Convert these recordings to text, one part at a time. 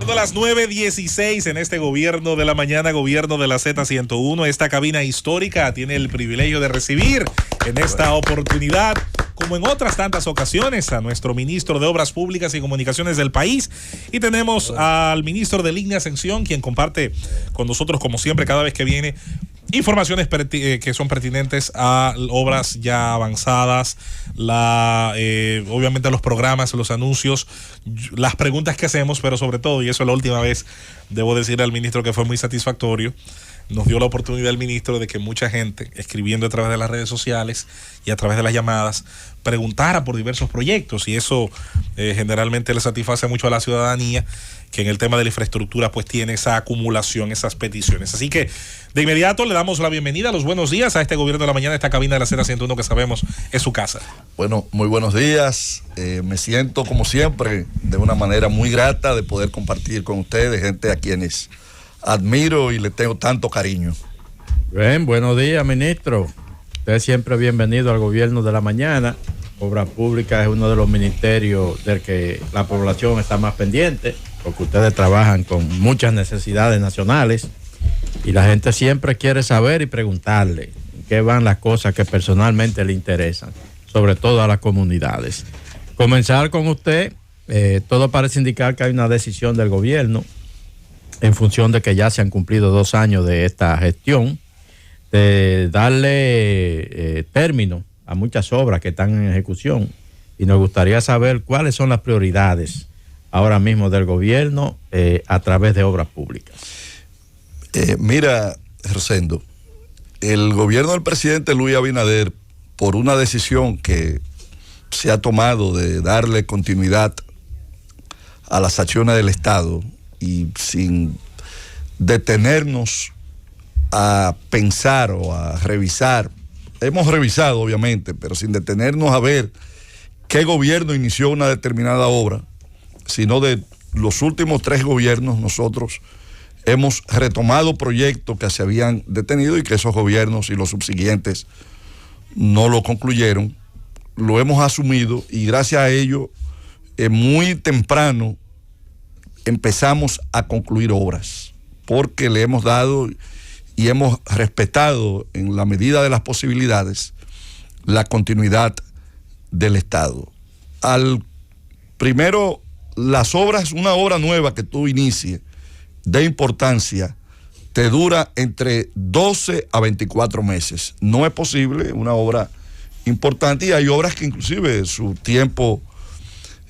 Son las 9:16 en este gobierno de la mañana, gobierno de la Z101. Esta cabina histórica tiene el privilegio de recibir en esta oportunidad, como en otras tantas ocasiones, a nuestro ministro de Obras Públicas y Comunicaciones del país. Y tenemos al ministro de Línea Ascensión, quien comparte con nosotros, como siempre, cada vez que viene, informaciones que son pertinentes a obras ya avanzadas, obviamente los programas, los anuncios, las preguntas que hacemos, pero sobre todo, y eso es la última vez, debo decir al ministro que fue muy satisfactorio, nos dio la oportunidad el ministro de que mucha gente, escribiendo a través de las redes sociales y a través de las llamadas, preguntara por diversos proyectos, y eso generalmente le satisface mucho a la ciudadanía, que en el tema de la infraestructura pues tiene esa acumulación, esas peticiones. Así que de inmediato le damos la bienvenida, los buenos días a este gobierno de la mañana, esta cabina de la Z101 que sabemos es su casa. Bueno, muy buenos días. Me siento como siempre de una manera muy grata de poder compartir con ustedes, gente a quienes admiro y le tengo tanto cariño. Bien, buenos días, ministro. Usted siempre bienvenido al gobierno de la mañana. Obras Públicas es uno de los ministerios del que la población está más pendiente, porque ustedes trabajan con muchas necesidades nacionales y la gente siempre quiere saber y preguntarle en qué van las cosas que personalmente le interesan, sobre todo a las comunidades. Comenzar con usted, todo parece indicar que hay una decisión del gobierno en función de que ya se han cumplido 2 años de esta gestión, de darle término a muchas obras que están en ejecución, y nos gustaría saber cuáles son las prioridades ahora mismo del gobierno a través de obras públicas. Mira, Rosendo, el gobierno del presidente Luis Abinader, por una decisión que se ha tomado de darle continuidad a las acciones del Estado y sin detenernos a pensar o a revisar, hemos revisado obviamente, pero sin detenernos a ver qué gobierno inició una determinada obra, sino de los últimos 3 gobiernos nosotros hemos retomado proyectos que se habían detenido y que esos gobiernos y los subsiguientes no lo concluyeron. Lo hemos asumido y gracias a ello muy temprano empezamos a concluir obras, porque le hemos dado y hemos respetado en la medida de las posibilidades la continuidad del Estado. Primero, las obras, una obra nueva que tú inicies de importancia, te dura entre 12 a 24 meses. No es posible una obra importante, y hay obras que inclusive su tiempo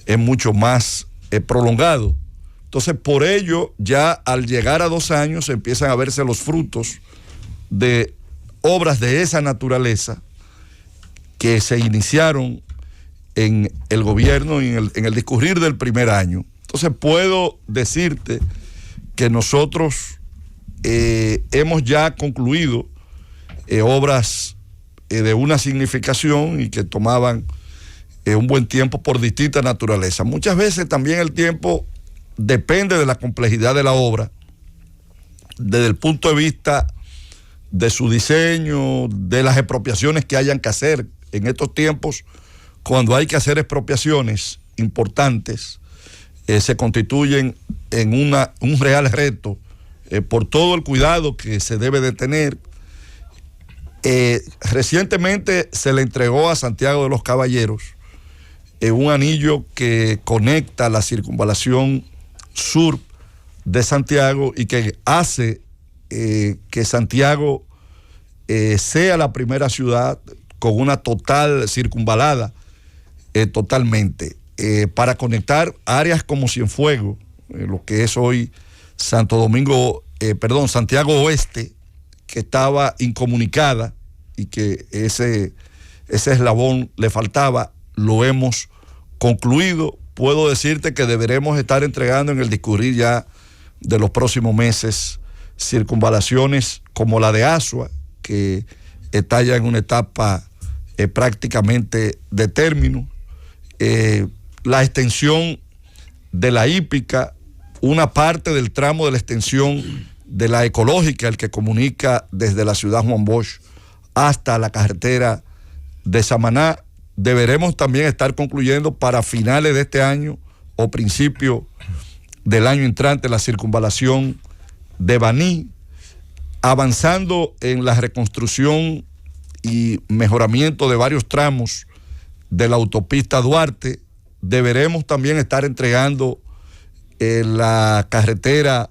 es mucho más prolongado. Entonces, por ello, ya al llegar a 2 años empiezan a verse los frutos de obras de esa naturaleza que se iniciaron en el gobierno y en el discurrir del primer año. Entonces, puedo decirte que nosotros hemos ya concluido obras de una significación y que tomaban un buen tiempo por distinta naturaleza. Muchas veces también el tiempo depende de la complejidad de la obra, desde el punto de vista de su diseño, de las expropiaciones que hayan que hacer. En estos tiempos, cuando hay que hacer expropiaciones importantes, se constituyen en un real reto por todo el cuidado que se debe de tener. Recientemente se le entregó a Santiago de los Caballeros un anillo que conecta la circunvalación sur de Santiago y que hace que Santiago sea la primera ciudad con una total circunvalada totalmente, para conectar áreas como Cienfuegos, lo que es hoy Santiago Oeste, que estaba incomunicada y que ese eslabón le faltaba. Lo hemos concluido. Puedo decirte que deberemos estar entregando en el discurrir ya de los próximos meses circunvalaciones como la de Asua, que está ya en una etapa prácticamente de término. La extensión de la hípica, una parte del tramo de la extensión de la ecológica, el que comunica desde la ciudad Juan Bosch hasta la carretera de Samaná, deberemos también estar concluyendo para finales de este año o principio del año entrante la circunvalación de Baní, avanzando en la reconstrucción y mejoramiento de varios tramos de la autopista Duarte. Deberemos también estar entregando la carretera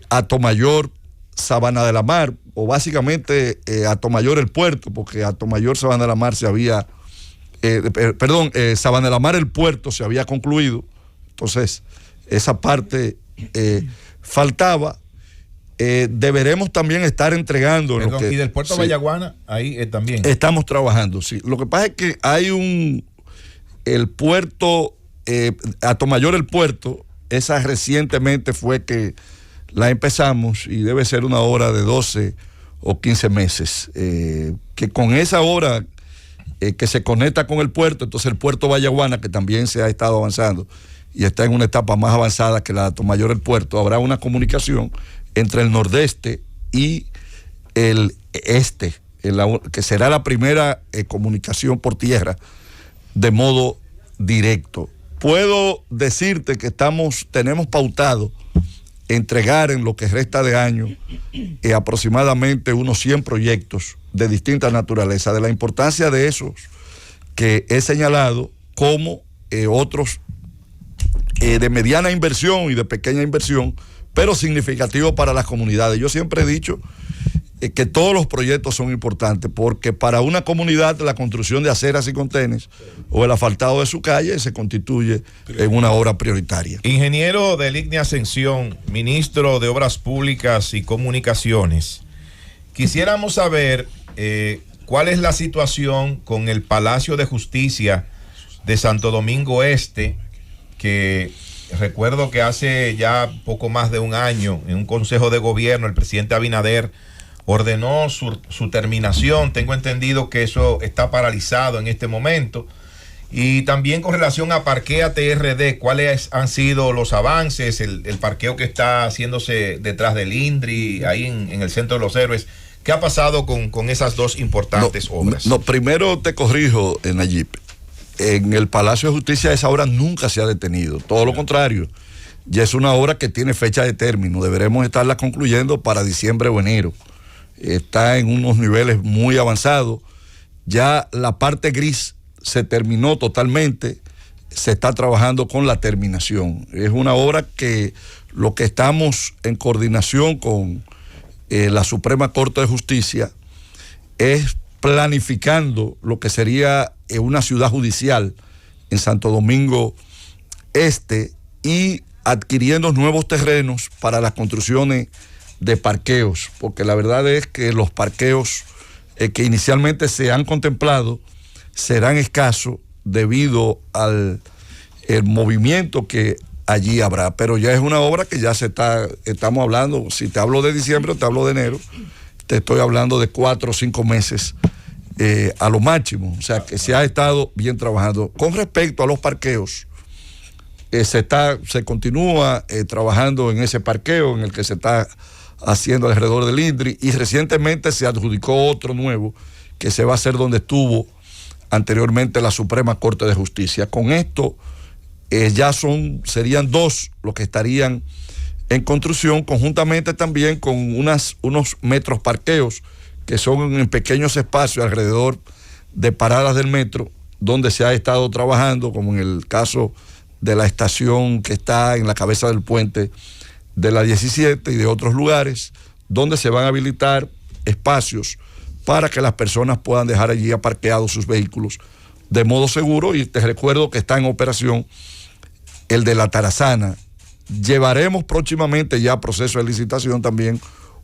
Atomayor, Sabana de la Mar, o básicamente Atomayor el puerto, porque Atomayor, Sabana de la Mar se había, Sabana de la Mar el puerto se había concluido, entonces esa parte faltaba. Deberemos también estar entregando. Y del puerto de Vallaguana, ahí también. Estamos trabajando, sí. Lo que pasa es que hay el puerto, Atomayor el puerto, esa recientemente fue que la empezamos y debe ser una obra de 12 o 15 meses. Que con esa obra que se conecta con el puerto, entonces el puerto Vallaguana, que también se ha estado avanzando y está en una etapa más avanzada que la de Atomayor el puerto, habrá una comunicación entre el nordeste y el este, que será la primera comunicación por tierra de modo directo. Puedo decirte que tenemos pautado entregar en lo que resta de año aproximadamente unos 100 proyectos de distinta naturaleza, de la importancia de esos que he señalado, como otros de mediana inversión y de pequeña inversión, pero significativo para las comunidades. Yo siempre he dicho que todos los proyectos son importantes, porque para una comunidad la construcción de aceras y contenes o el asfaltado de su calle se constituye en una obra prioritaria. Ingeniero del IGNI Ascensión, ministro de Obras Públicas y Comunicaciones, quisiéramos saber cuál es la situación con el Palacio de Justicia de Santo Domingo Este, que recuerdo que hace ya poco más de un año, en un consejo de gobierno, el presidente Abinader ordenó su terminación. Tengo entendido que eso está paralizado en este momento. Y también con relación a Parquea TRD, ¿cuáles han sido los avances? El parqueo que está haciéndose detrás del INDRI, ahí en el Centro de los Héroes. ¿Qué ha pasado con esas dos importantes obras? Primero te corrijo, Nayib. En el Palacio de Justicia esa obra nunca se ha detenido. Todo lo contrario. Ya es una obra que tiene fecha de término. Deberemos estarla concluyendo para diciembre o enero. Está en unos niveles muy avanzados. Ya la parte gris se terminó totalmente. Se está trabajando con la terminación. Es una obra que lo que estamos en coordinación con la Suprema Corte de Justicia es planificando lo que sería una ciudad judicial en Santo Domingo Este y adquiriendo nuevos terrenos para las construcciones de parqueos, porque la verdad es que los parqueos que inicialmente se han contemplado serán escasos debido al el movimiento que allí habrá, pero ya es una obra que ya estamos hablando, si te hablo de diciembre o te hablo de enero, te estoy hablando de 4 o 5 meses a lo máximo, o sea que se ha estado bien trabajando. Con respecto a los parqueos, se continúa trabajando en ese parqueo en el que se está haciendo alrededor del INDRI, y recientemente se adjudicó otro nuevo que se va a hacer donde estuvo anteriormente la Suprema Corte de Justicia. Con esto serían 2 los que estarían en construcción, conjuntamente también con unos metros parqueos que son en pequeños espacios alrededor de paradas del metro, donde se ha estado trabajando, como en el caso de la estación que está en la cabeza del puente de la 17 y de otros lugares, donde se van a habilitar espacios para que las personas puedan dejar allí aparqueados sus vehículos de modo seguro. Y te recuerdo que está en operación el de la Tarazana. Llevaremos próximamente ya a proceso de licitación también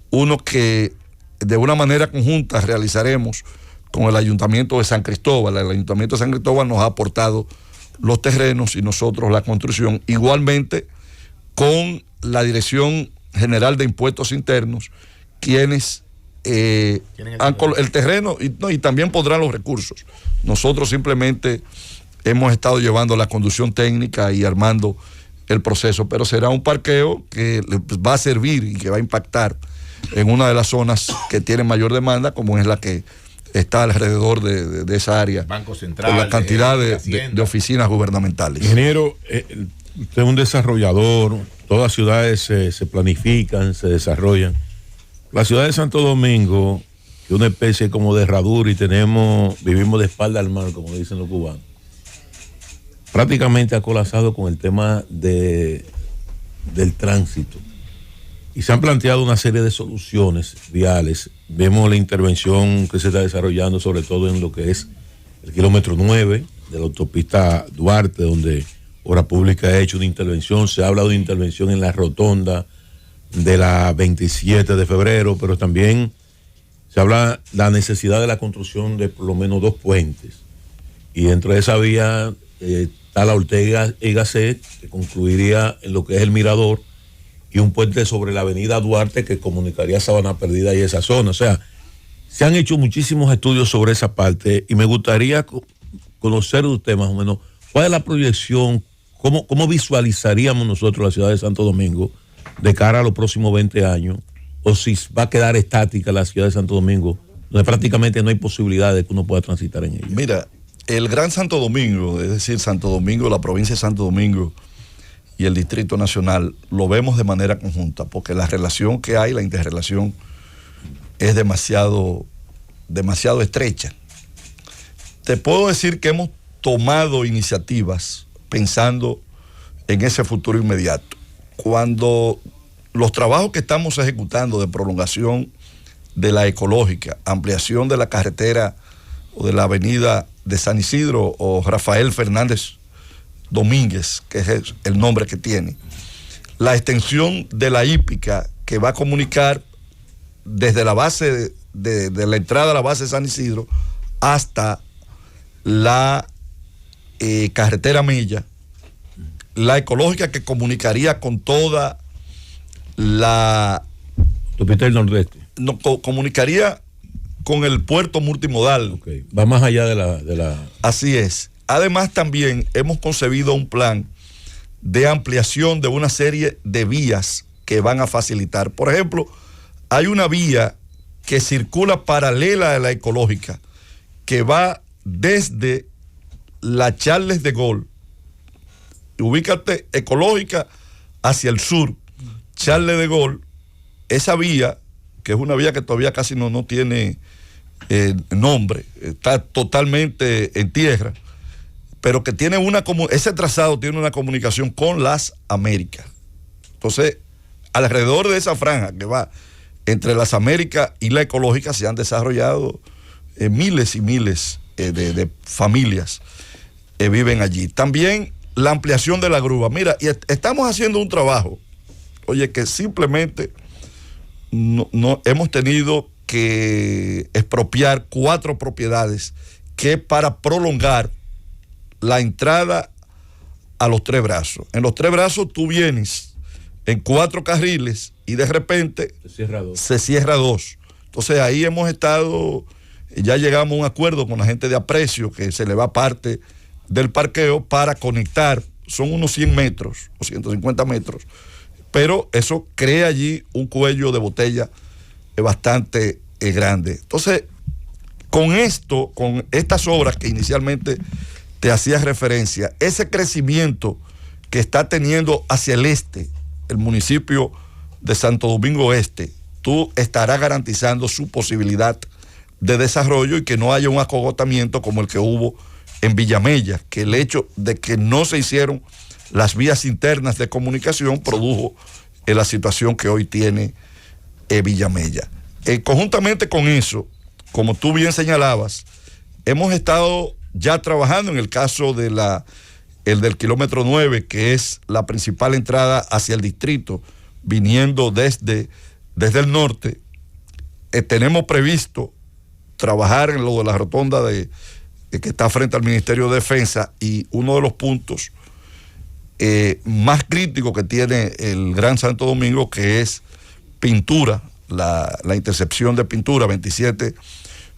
uno que de una manera conjunta realizaremos con el Ayuntamiento de San Cristóbal. El Ayuntamiento de San Cristóbal nos ha aportado los terrenos y nosotros la construcción, igualmente con la Dirección General de Impuestos Internos, quienes han el terreno y también pondrán los recursos. Nosotros simplemente hemos estado llevando la conducción técnica y armando el proceso, pero será un parqueo que va a servir y que va a impactar en una de las zonas que tiene mayor demanda, como es la que está alrededor de esa área, Banco Central, por la cantidad de oficinas gubernamentales. Ingeniero, Usted es un desarrollador, todas las ciudades se planifican, se desarrollan. La ciudad de Santo Domingo, que es una especie como de herradura y vivimos de espalda al mar, como dicen los cubanos, prácticamente ha colapsado con el tema del tránsito. Y se han planteado una serie de soluciones viales. Vemos la intervención que se está desarrollando, sobre todo en lo que es el kilómetro 9 de la autopista Duarte, donde Obras Públicas ha hecho una intervención. Se ha hablado de intervención en la rotonda de la 27 de febrero, pero también se habla de la necesidad de la construcción de por lo menos 2 puentes. Y dentro de esa vía está la Ortega y Gasset, que concluiría en lo que es el Mirador, y un puente sobre la avenida Duarte que comunicaría Sabana Perdida y esa zona. O sea, se han hecho muchísimos estudios sobre esa parte y me gustaría conocer de usted más o menos cuál es la proyección, cómo visualizaríamos nosotros la ciudad de Santo Domingo de cara a los próximos 20 años, o si va a quedar estática la ciudad de Santo Domingo, donde prácticamente no hay posibilidad de que uno pueda transitar en ella. Mira, el Gran Santo Domingo, es decir, Santo Domingo, la provincia de Santo Domingo y el Distrito Nacional, lo vemos de manera conjunta, porque la relación que hay, la interrelación, es demasiado estrecha. Te puedo decir que hemos tomado iniciativas pensando en ese futuro inmediato. Cuando los trabajos que estamos ejecutando de prolongación de la ecológica, ampliación de la carretera o de la avenida de San Isidro o Rafael Fernández Domínguez, que es el nombre que tiene, la extensión de la hípica que va a comunicar desde la base de la entrada a la base de San Isidro hasta la carretera Mella, la ecológica que comunicaría con toda la autopista del Nordeste. No, comunicaría con el puerto multimodal. Okay. Va más allá de la... Así es. Además, también hemos concebido un plan de ampliación de una serie de vías que van a facilitar. Por ejemplo, hay una vía que circula paralela a la ecológica, que va desde la Charles de Gaulle, ubícate, ecológica hacia el sur, Charles de Gaulle. Esa vía, que es una vía que todavía casi no tiene nombre, está totalmente en tierra, pero que tiene ese trazado tiene una comunicación con las Américas. Entonces, alrededor de esa franja que va entre las Américas y la ecológica se han desarrollado miles y miles de familias que viven allí. También la ampliación de la grúa. Mira, y estamos haciendo un trabajo, oye, que simplemente no hemos tenido que expropiar 4 propiedades que para prolongar la entrada a los 3 brazos. En los 3 brazos tú vienes en 4 carriles y de repente se cierra 2. Entonces ahí hemos estado, ya llegamos a un acuerdo con la gente de Aprecio que se le va parte del parqueo para conectar, son unos 100 metros o 150 metros, pero eso crea allí un cuello de botella bastante grande. Entonces, con estas obras que inicialmente te hacías referencia, ese crecimiento que está teniendo hacia el este, el municipio de Santo Domingo Este, tú estarás garantizando su posibilidad de desarrollo y que no haya un acogotamiento como el que hubo en Villamella, que el hecho de que no se hicieron las vías internas de comunicación produjo la situación que hoy tiene Villamella. Conjuntamente con eso, como tú bien señalabas, hemos estado ya trabajando en el caso de el del kilómetro 9, que es la principal entrada hacia el distrito, viniendo desde el norte. Tenemos previsto trabajar en lo de la rotonda que está frente al Ministerio de Defensa, y uno de los puntos más críticos que tiene el Gran Santo Domingo, que es Pintura, la intercepción de Pintura 27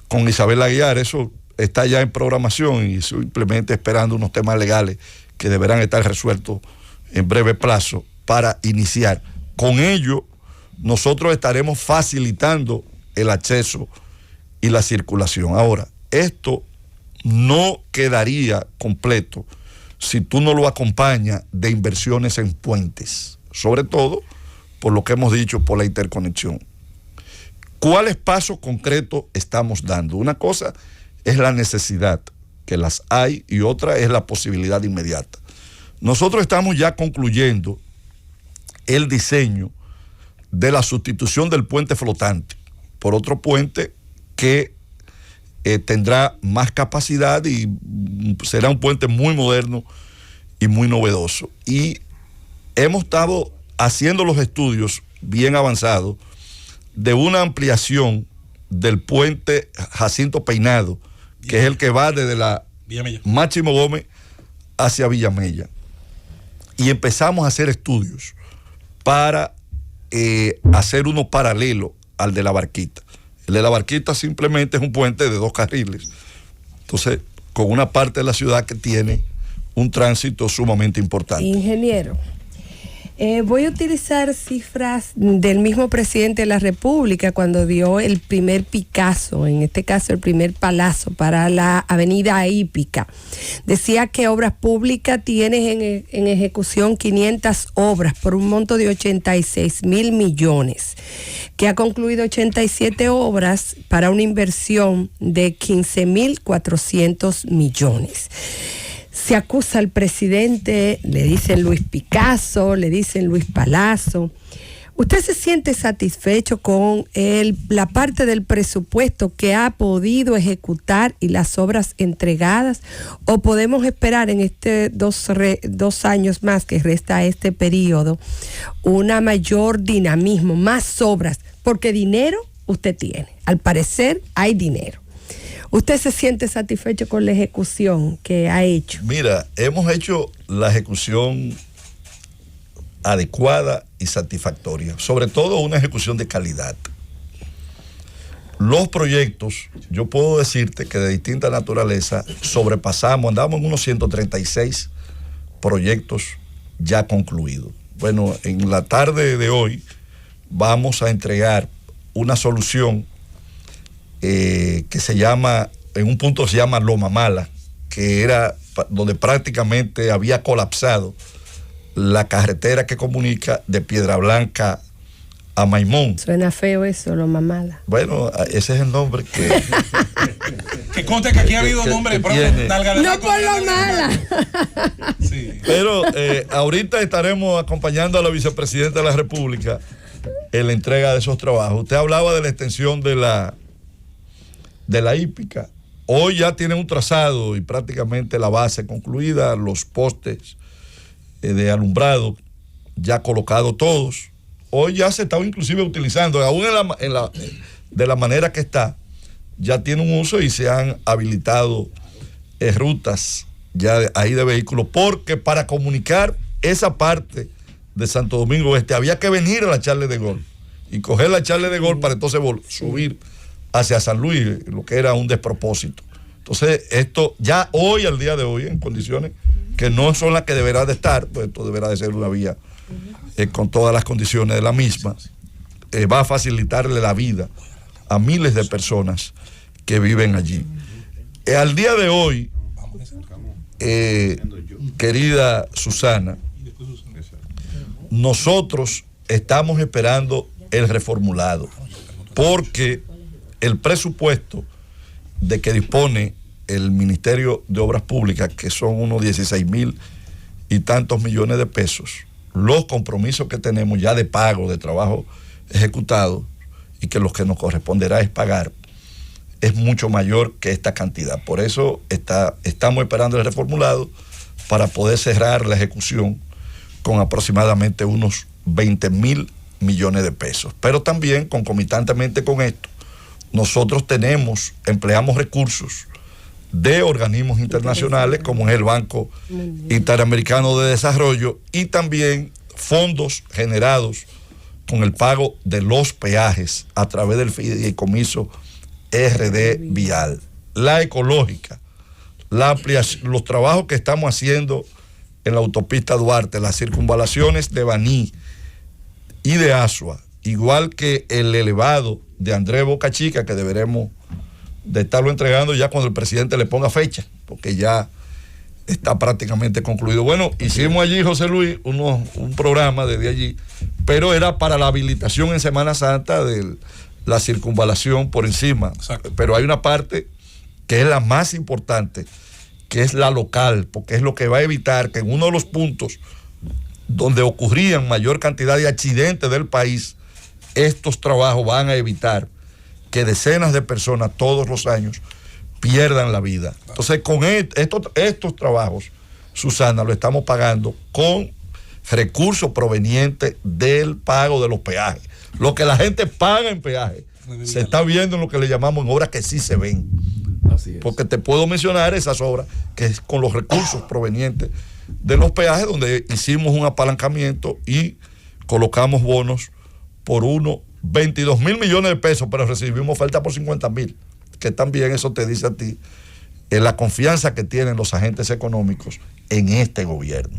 con Isabel Aguiar. Eso está ya en programación y simplemente esperando unos temas legales que deberán estar resueltos en breve plazo para iniciar. Con ello, nosotros estaremos facilitando el acceso y la circulación. Ahora, esto no quedaría completo si tú no lo acompañas de inversiones en puentes, sobre todo por lo que hemos dicho, por la interconexión. ¿Cuáles pasos concretos estamos dando? Una cosa es la necesidad, que las hay, y otra es la posibilidad inmediata. Nosotros estamos ya concluyendo el diseño de la sustitución del puente flotante por otro puente que tendrá más capacidad y será un puente muy moderno y muy novedoso. Y hemos estado haciendo los estudios bien avanzados de una ampliación del puente Jacinto Peinado, que es el que va desde la Máximo Gómez hacia Villamella. Y empezamos a hacer estudios para hacer uno paralelo al de la Barquita. El de la Barquita simplemente es un puente de 2 carriles. Entonces, con una parte de la ciudad que tiene un tránsito sumamente importante. Ingeniero, voy a utilizar cifras del mismo presidente de la República cuando dio el primer Picasso, en este caso el primer palazo para la avenida Hípica. Decía que Obras Públicas tiene en ejecución 500 obras por un monto de 86.000 millones, que ha concluido 87 obras para una inversión de 15.400 millones. Se acusa al presidente, le dicen Luis Picasso, le dicen Luis Palazzo. ¿Usted se siente satisfecho con la parte del presupuesto que ha podido ejecutar y las obras entregadas? ¿O podemos esperar en este 2 años más que resta este periodo una mayor dinamismo, más obras? Porque dinero usted tiene, al parecer hay dinero. ¿Usted se siente satisfecho con la ejecución que ha hecho? Mira, hemos hecho la ejecución adecuada y satisfactoria, sobre todo una ejecución de calidad. Los proyectos, yo puedo decirte que de distinta naturaleza andamos en unos 136 proyectos ya concluidos. Bueno, en la tarde de hoy vamos a entregar una solución que se llama, en un punto se llama Loma Mala, que era donde prácticamente había colapsado la carretera que comunica de Piedra Blanca a Maimón. Suena feo eso, Loma Mala. Bueno, ese es el nombre que... que conste que aquí ha habido nombre, no por Loma Mala. Sí. Pero ahorita estaremos acompañando a la vicepresidenta de la República en la entrega de esos trabajos. Usted hablaba de la extensión de la hípica. Hoy ya tiene un trazado y prácticamente la base concluida, los postes de alumbrado ya colocados todos. Hoy ya se está inclusive utilizando, aún de la manera que está, ya tiene un uso y se han habilitado rutas ya ahí de vehículos, porque para comunicar esa parte de Santo Domingo Este había que venir a la Charles de Gaulle y coger la Charles de Gaulle para entonces subir hacia San Luis, lo que era un despropósito. Entonces, esto ya hoy, al día de hoy, en condiciones que no son las que deberá de estar, pues esto deberá de ser una vía con todas las condiciones de la misma, va a facilitarle la vida a miles de personas que viven allí. Al día de hoy, querida Susana, nosotros estamos esperando el reformulado, porque el presupuesto de que dispone el Ministerio de Obras Públicas, que son unos 16.000 y tantos millones de pesos, los compromisos que tenemos ya de pago, de trabajo ejecutado, y que lo que nos corresponderá es pagar, es mucho mayor que esta cantidad. Por eso estamos esperando el reformulado para poder cerrar la ejecución con aproximadamente unos 20.000 millones de pesos. Pero también, concomitantemente con esto, nosotros empleamos recursos de organismos internacionales como es el Banco Interamericano de Desarrollo, y también fondos generados con el pago de los peajes a través del fideicomiso RD Vial, la ecológica, la ampliación, los trabajos que estamos haciendo en la autopista Duarte, las circunvalaciones de Baní y de Asua, igual que el elevado de Andrés Boca Chica, que deberemos de estarlo entregando ya cuando el presidente le ponga fecha, porque ya está prácticamente concluido. Bueno, hicimos allí, José Luis, un programa desde allí, pero era para la habilitación en Semana Santa de la circunvalación por encima. Exacto. Pero hay una parte que es la más importante, que es la local, porque es lo que va a evitar que en uno de los puntos donde ocurrían mayor cantidad de accidentes del país, estos trabajos van a evitar que decenas de personas todos los años pierdan la vida. Entonces, con estos trabajos, Susana, lo estamos pagando con recursos provenientes del pago de los peajes. Lo que la gente paga en peaje se está viendo en lo que le llamamos en obras que sí se ven. Así es. Porque te puedo mencionar esas obras que es con los recursos provenientes de los peajes, donde hicimos un apalancamiento y colocamos bonos por 22 mil millones de pesos, pero recibimos oferta por 50 mil, que también eso te dice a ti la confianza que tienen los agentes económicos en este gobierno.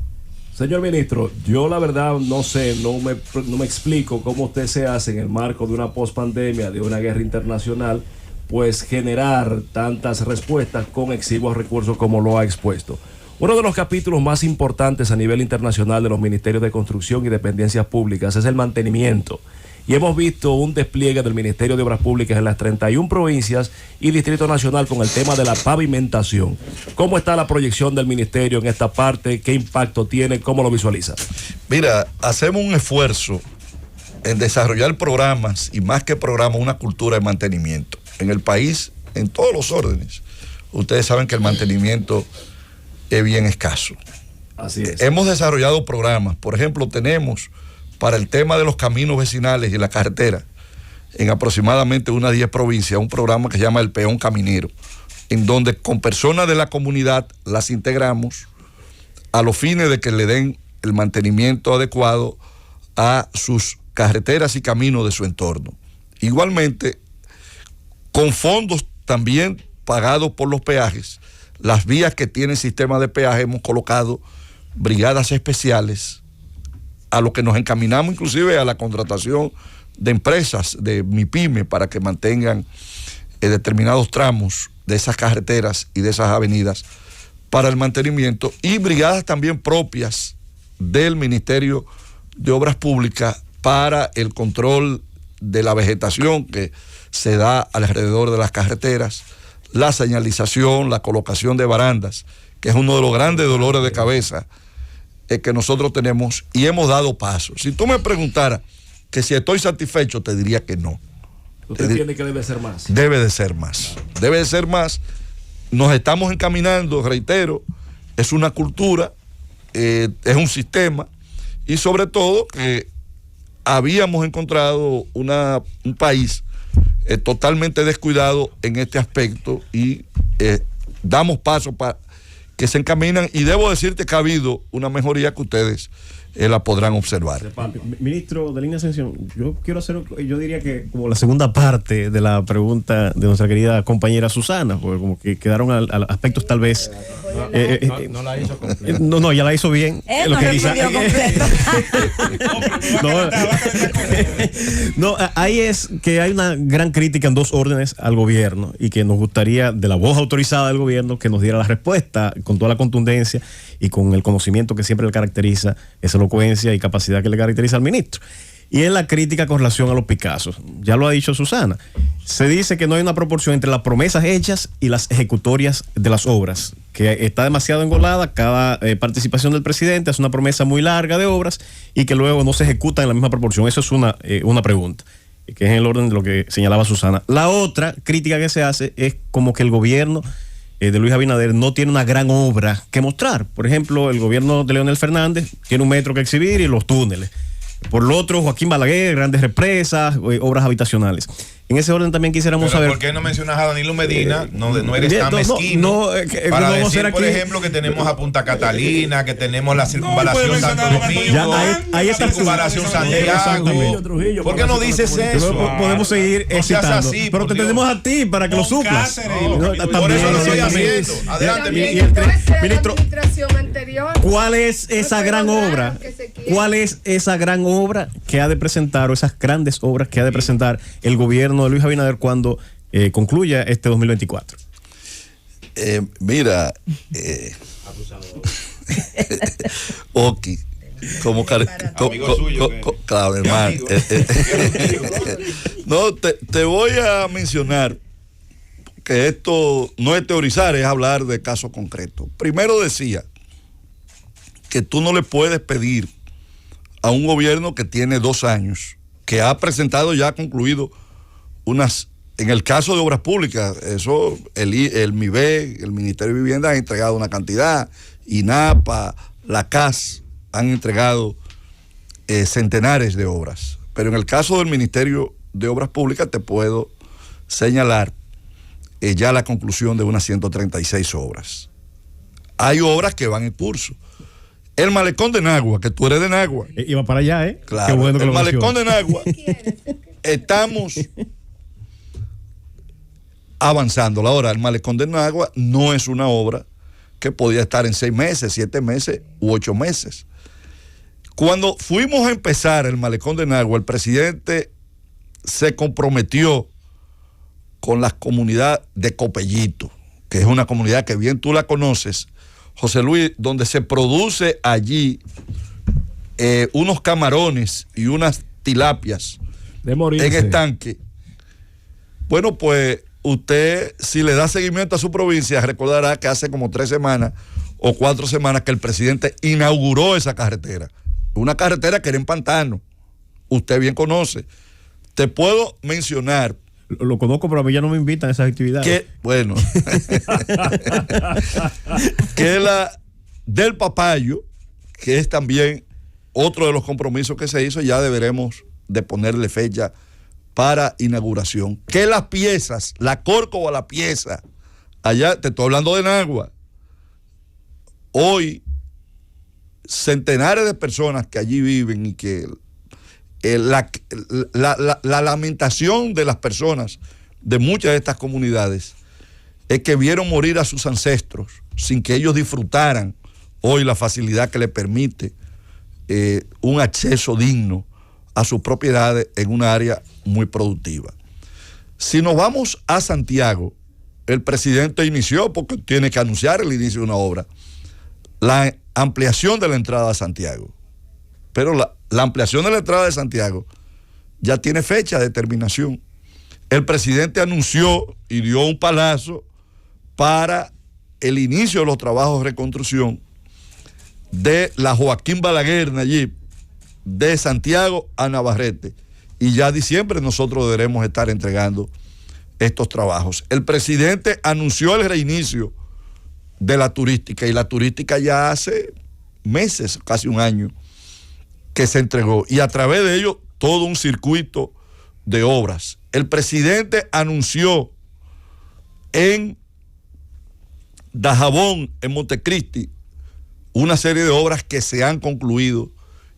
Señor ministro, yo la verdad no sé, no me explico cómo usted se hace en el marco de una pospandemia, de una guerra internacional, pues generar tantas respuestas con exiguos recursos como lo ha expuesto. Uno de los capítulos más importantes a nivel internacional de los ministerios de construcción y dependencias públicas es el mantenimiento. Y hemos visto un despliegue del Ministerio de Obras Públicas en las 31 provincias y Distrito Nacional con el tema de la pavimentación. ¿Cómo está la proyección del ministerio en esta parte? ¿Qué impacto tiene? ¿Cómo lo visualiza? Mira, hacemos un esfuerzo en desarrollar programas, y más que programas, una cultura de mantenimiento en el país, en todos los órdenes. Ustedes saben que el mantenimiento es bien escaso. Así es. Hemos desarrollado programas, por ejemplo, tenemos para el tema de los caminos vecinales y la carretera, en aproximadamente unas 10 provincias, un programa que se llama el Peón Caminero, en donde con personas de la comunidad las integramos a los fines de que le den el mantenimiento adecuado a sus carreteras y caminos de su entorno. Igualmente, con fondos también pagados por los peajes, las vías que tienen sistema de peaje, hemos colocado brigadas especiales, a lo que nos encaminamos inclusive a la contratación de empresas de MIPYME para que mantengan determinados tramos de esas carreteras y de esas avenidas para el mantenimiento, y brigadas también propias del Ministerio de Obras Públicas para el control de la vegetación que se da alrededor de las carreteras, la señalización, la colocación de barandas, que es uno de los grandes dolores de cabeza que nosotros tenemos, y hemos dado pasos. Si tú me preguntaras que si estoy satisfecho, te diría que no. ¿Usted entiende que debe ser más? Debe de ser más. Debe de ser más. Nos estamos encaminando, reitero, es una cultura, es un sistema, y sobre todo que habíamos encontrado un país totalmente descuidado en este aspecto, y damos pasos para que se encaminan, y debo decirte que ha habido una mejoría que ustedes la podrán observar. Ministro de Línea Ascensión, yo diría que como la segunda parte de la pregunta de nuestra querida compañera Susana, porque como que quedaron al aspectos tal vez... No la hizo completa. No, ya la hizo bien. No respondió completo. No, ahí es que hay una gran crítica en dos órdenes al gobierno, y que nos gustaría, de la voz autorizada del gobierno, que nos diera la respuesta con toda la contundencia y con el conocimiento que siempre le caracteriza, esa elocuencia y capacidad que le caracteriza al ministro. Y es la crítica con relación a los Picassos. Ya lo ha dicho Susana. Se dice que no hay una proporción entre las promesas hechas y las ejecutorias de las obras, que está demasiado engolada. Cada participación del presidente hace una promesa muy larga de obras y que luego no se ejecutan en la misma proporción. Eso es una pregunta, que es en el orden de lo que señalaba Susana. La otra crítica que se hace es como que el gobierno de Luis Abinader no tiene una gran obra que mostrar. Por ejemplo, el gobierno de Leonel Fernández tiene un metro que exhibir y los túneles. Por lo otro, Joaquín Balaguer, grandes represas, obras habitacionales. En ese orden también quisiéramos saber... ¿Por qué no mencionas a Danilo Medina? No eres tan mezquino. Para decir, por ejemplo, que tenemos a Punta Catalina, que tenemos la circunvalación Santo Domingo, ahí está circunvalación Santiago. ¿Por qué no dices eso? Podemos seguir citando. Así, pero te tenemos a ti para que lo suplas. Por eso lo estoy haciendo. Adelante, ministro. ¿Cuál es esa gran obra? ¿Cuál es esa gran obra que ha de presentar, o esas grandes obras que ha de presentar el gobierno de Luis Abinader cuando concluya este 2024? Ok. Como claro, hermano. No, te voy a mencionar que esto no es teorizar, es hablar de casos concretos. Primero decía que tú no le puedes pedir a un gobierno que tiene 2 años, que ha presentado ya concluido en el caso de obras públicas, eso el MIBE, el Ministerio de Vivienda han entregado una cantidad, INAPA, la CAS han entregado centenares de obras. Pero en el caso del Ministerio de Obras Públicas te puedo señalar ya la conclusión de unas 136 obras. Hay obras que van en curso. El malecón de Nagua, que tú eres de Nagua. Iba para allá, ¿eh? Claro, qué bueno que el malecón de Nagua. Estamos avanzando. Ahora, el malecón de Nagua no es una obra que podía estar en 6 meses, 7 meses u 8 meses. Cuando fuimos a empezar el malecón de Nagua, el presidente se comprometió con la comunidad de Copellito, que es una comunidad que bien tú la conoces, José Luis, donde se produce allí unos camarones y unas tilapias en estanque. Bueno, pues usted, si le da seguimiento a su provincia, recordará que hace como 3 semanas o 4 semanas que el presidente inauguró esa carretera. Una carretera que era en pantano. Usted bien conoce. Te puedo mencionar. Lo conozco, pero a mí ya no me invitan a esas actividades. Que, bueno, que la del Papayo, que es también otro de los compromisos que se hizo, ya deberemos de ponerle fecha para inauguración. Que las piezas, la Córcova, la pieza, allá, te estoy hablando de Nagua, hoy centenares de personas que allí viven y que la lamentación de las personas de muchas de estas comunidades es que vieron morir a sus ancestros sin que ellos disfrutaran hoy la facilidad que les permite un acceso digno a sus propiedades en una área muy productiva. Si nos vamos a Santiago, el presidente inició, porque tiene que anunciar el inicio de una obra, la ampliación de la entrada a Santiago. Pero la ampliación de la entrada de Santiago ya tiene fecha de terminación. El presidente anunció y dio un palazo para el inicio de los trabajos de reconstrucción de la Joaquín Balaguer Nayib, de Santiago a Navarrete. Y ya en diciembre nosotros deberemos estar entregando estos trabajos. El presidente anunció el reinicio de la turística, y la turística ya hace meses, casi un año, que se entregó, y a través de ello todo un circuito de obras. El presidente anunció en Dajabón, en Montecristi, una serie de obras que se han concluido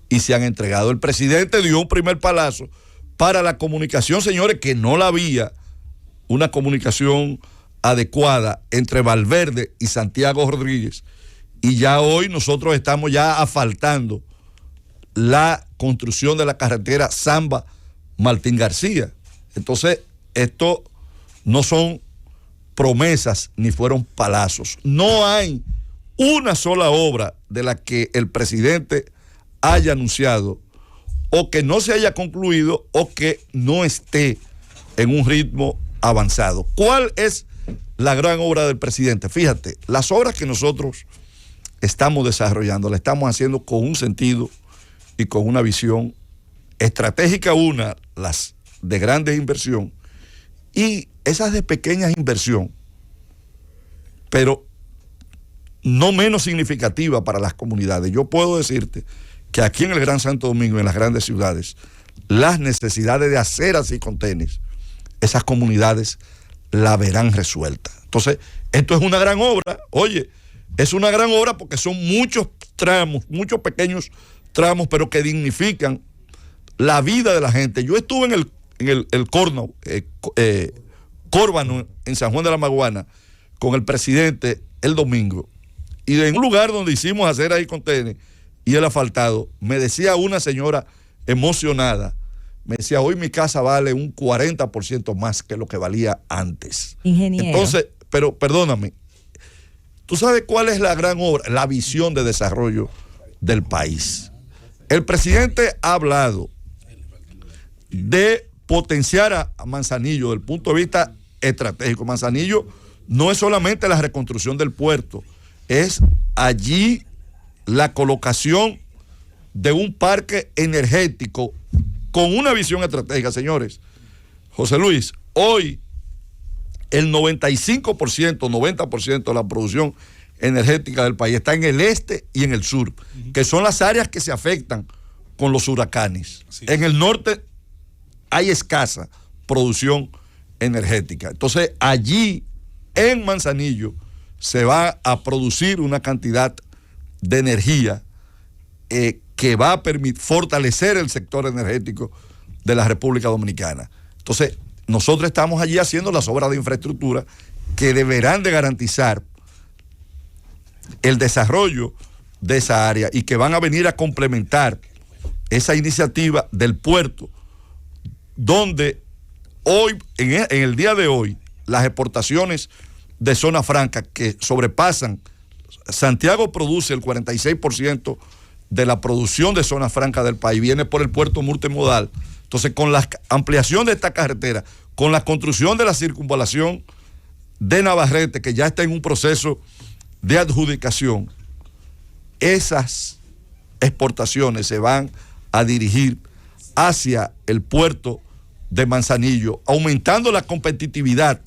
y se han entregado. El presidente dio un primer palazo para la comunicación, señores, que no la había, una comunicación adecuada entre Valverde y Santiago Rodríguez, y ya hoy nosotros estamos ya asfaltando la construcción de la carretera Zamba Martín García. Entonces, esto no son promesas ni fueron palazos. No hay una sola obra de la que el presidente haya anunciado o que no se haya concluido o que no esté en un ritmo avanzado. ¿Cuál es la gran obra del presidente? Fíjate, las obras que nosotros estamos desarrollando, las estamos haciendo con un sentido y con una visión estratégica, las de grandes inversión y esas de pequeñas inversión, pero no menos significativa para las comunidades. Yo puedo decirte que aquí en el Gran Santo Domingo, en las grandes ciudades, las necesidades de aceras y contenes, esas comunidades la verán resuelta. Entonces, esto es una gran obra. Oye, es una gran obra porque son muchos tramos, muchos pequeños tramos, pero que dignifican la vida de la gente. Yo estuve en el Córbano, en San Juan de la Maguana, con el presidente el domingo, y en un lugar donde hicimos aceras y contenes y el asfaltado, me decía una señora emocionada, me decía, hoy mi casa vale un 40% más que lo que valía antes. Ingeniero. Entonces, pero perdóname, ¿Tú sabes cuál es la gran obra? La visión de desarrollo del país. El presidente ha hablado de potenciar a Manzanillo desde el punto de vista estratégico. Manzanillo no es solamente la reconstrucción del puerto, es allí la colocación de un parque energético con una visión estratégica, señores. José Luis, hoy el 95%, 90% de la producción energética del país está en el este y en el sur, que son las áreas que se afectan con los huracanes. En el norte hay escasa producción energética. Entonces, allí en Manzanillo se va a producir una cantidad de energía que va a permitir fortalecer el sector energético de la República Dominicana. Entonces, nosotros estamos allí haciendo las obras de infraestructura que deberán de garantizar el desarrollo de esa área y que van a venir a complementar esa iniciativa del puerto, donde hoy, en el día de hoy, las exportaciones de zona franca que sobrepasan, Santiago produce el 46% de la producción de zona franca del país, viene por el puerto multimodal. Entonces, con la ampliación de esta carretera, con la construcción de la circunvalación de Navarrete, que ya está en un proceso de adjudicación, esas exportaciones se van a dirigir hacia el puerto de Manzanillo, aumentando la competitividad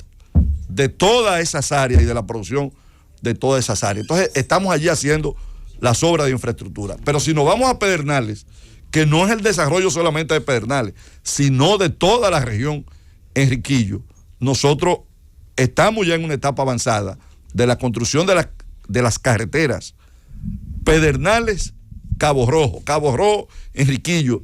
de todas esas áreas y de la producción de todas esas áreas. Entonces, estamos allí haciendo las obras de infraestructura. Pero si nos vamos a Pedernales, que no es el desarrollo solamente de Pedernales, sino de toda la región Enriquillo, nosotros estamos ya en una etapa avanzada de la construcción de las carreteras Pedernales, Cabo Rojo, Enriquillo,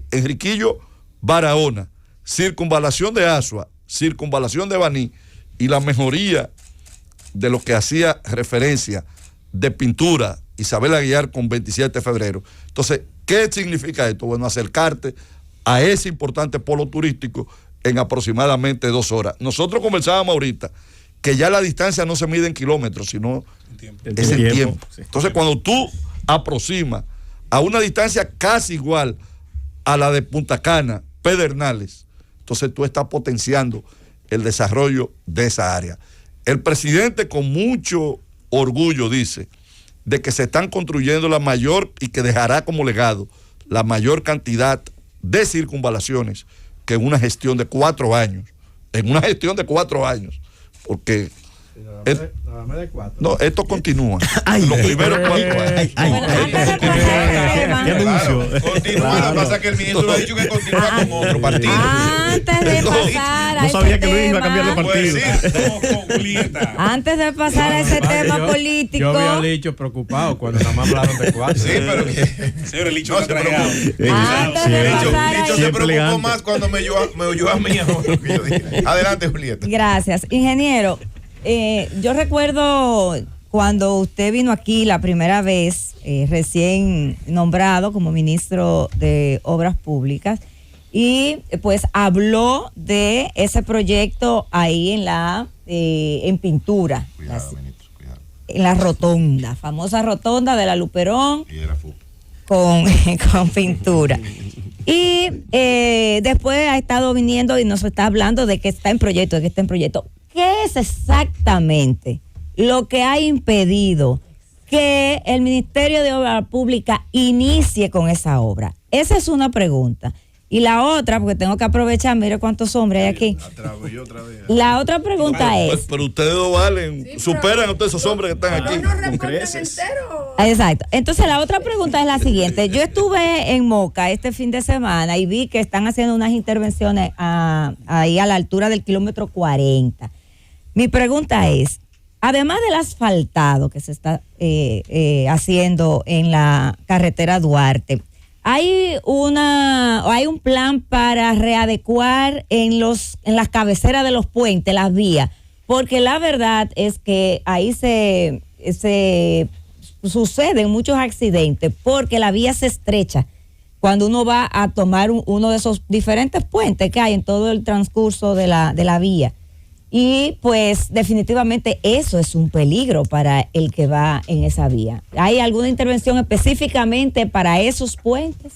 Barahona, circunvalación de Asua, circunvalación de Baní y la mejoría de lo que hacía referencia de pintura Isabel Aguiar con 27 de febrero. Entonces, ¿qué significa esto? Bueno, acercarte a ese importante polo turístico en aproximadamente 2 horas. Nosotros conversábamos ahorita que ya la distancia no se mide en kilómetros, sino es en tiempo. Sí. Entonces, cuando tú aproximas a una distancia casi igual a la de Punta Cana, Pedernales, entonces tú estás potenciando el desarrollo de esa área. El presidente con mucho orgullo dice de que se están construyendo la mayor y que dejará como legado la mayor cantidad de circunvalaciones que en una gestión de 4 años. En una gestión de 4 años. Porque no, esto continúa. Los primeros 4 años. ¿Qué anuncio? Continúa, lo que pasa es que el ministro ha dicho que continúa con otro partido. Antes de pasar a No sabía ese que Luis iba a cambiar de tema, partido. antes de pasar a ese tema político, Yo había dicho preocupado cuando nada más hablaron de 4. Sí, pero que Señor, el Licho no no se preocupe. antes de pasar Licho a se preocupó elegante. más cuando me oyó a mí ahora lo que yo dije. Adelante, Julieta. Gracias. Ingeniero, yo recuerdo cuando usted vino aquí la primera vez, recién nombrado como ministro de Obras Públicas, y pues habló de ese proyecto ahí en pintura. Cuidado, ministro, cuidado. En la rotonda, famosa rotonda de la Luperón. Y era fútbol. Con pintura. Y después ha estado viniendo y nos está hablando de que está en proyecto, ¿Qué es exactamente lo que ha impedido que el Ministerio de Obras Públicas inicie con esa obra? Esa es una pregunta. Y la otra, porque tengo que aprovechar, mire cuántos hombres hay aquí. La otra pregunta es... Pero ustedes no valen, superan a todos esos hombres que están aquí. Con creces. Exacto. Entonces la otra pregunta es la siguiente. Yo estuve en Moca este fin de semana y vi que están haciendo unas intervenciones ahí a la altura del kilómetro 40. Mi pregunta es, además del asfaltado que se está haciendo en la carretera Duarte, ¿hay un plan para readecuar en las cabeceras de los puentes, las vías? Porque la verdad es que ahí se suceden muchos accidentes porque la vía se estrecha cuando uno va a tomar uno de esos diferentes puentes que hay en todo el transcurso de la vía. Y pues definitivamente eso es un peligro para el que va en esa vía. ¿Hay alguna intervención específicamente para esos puentes?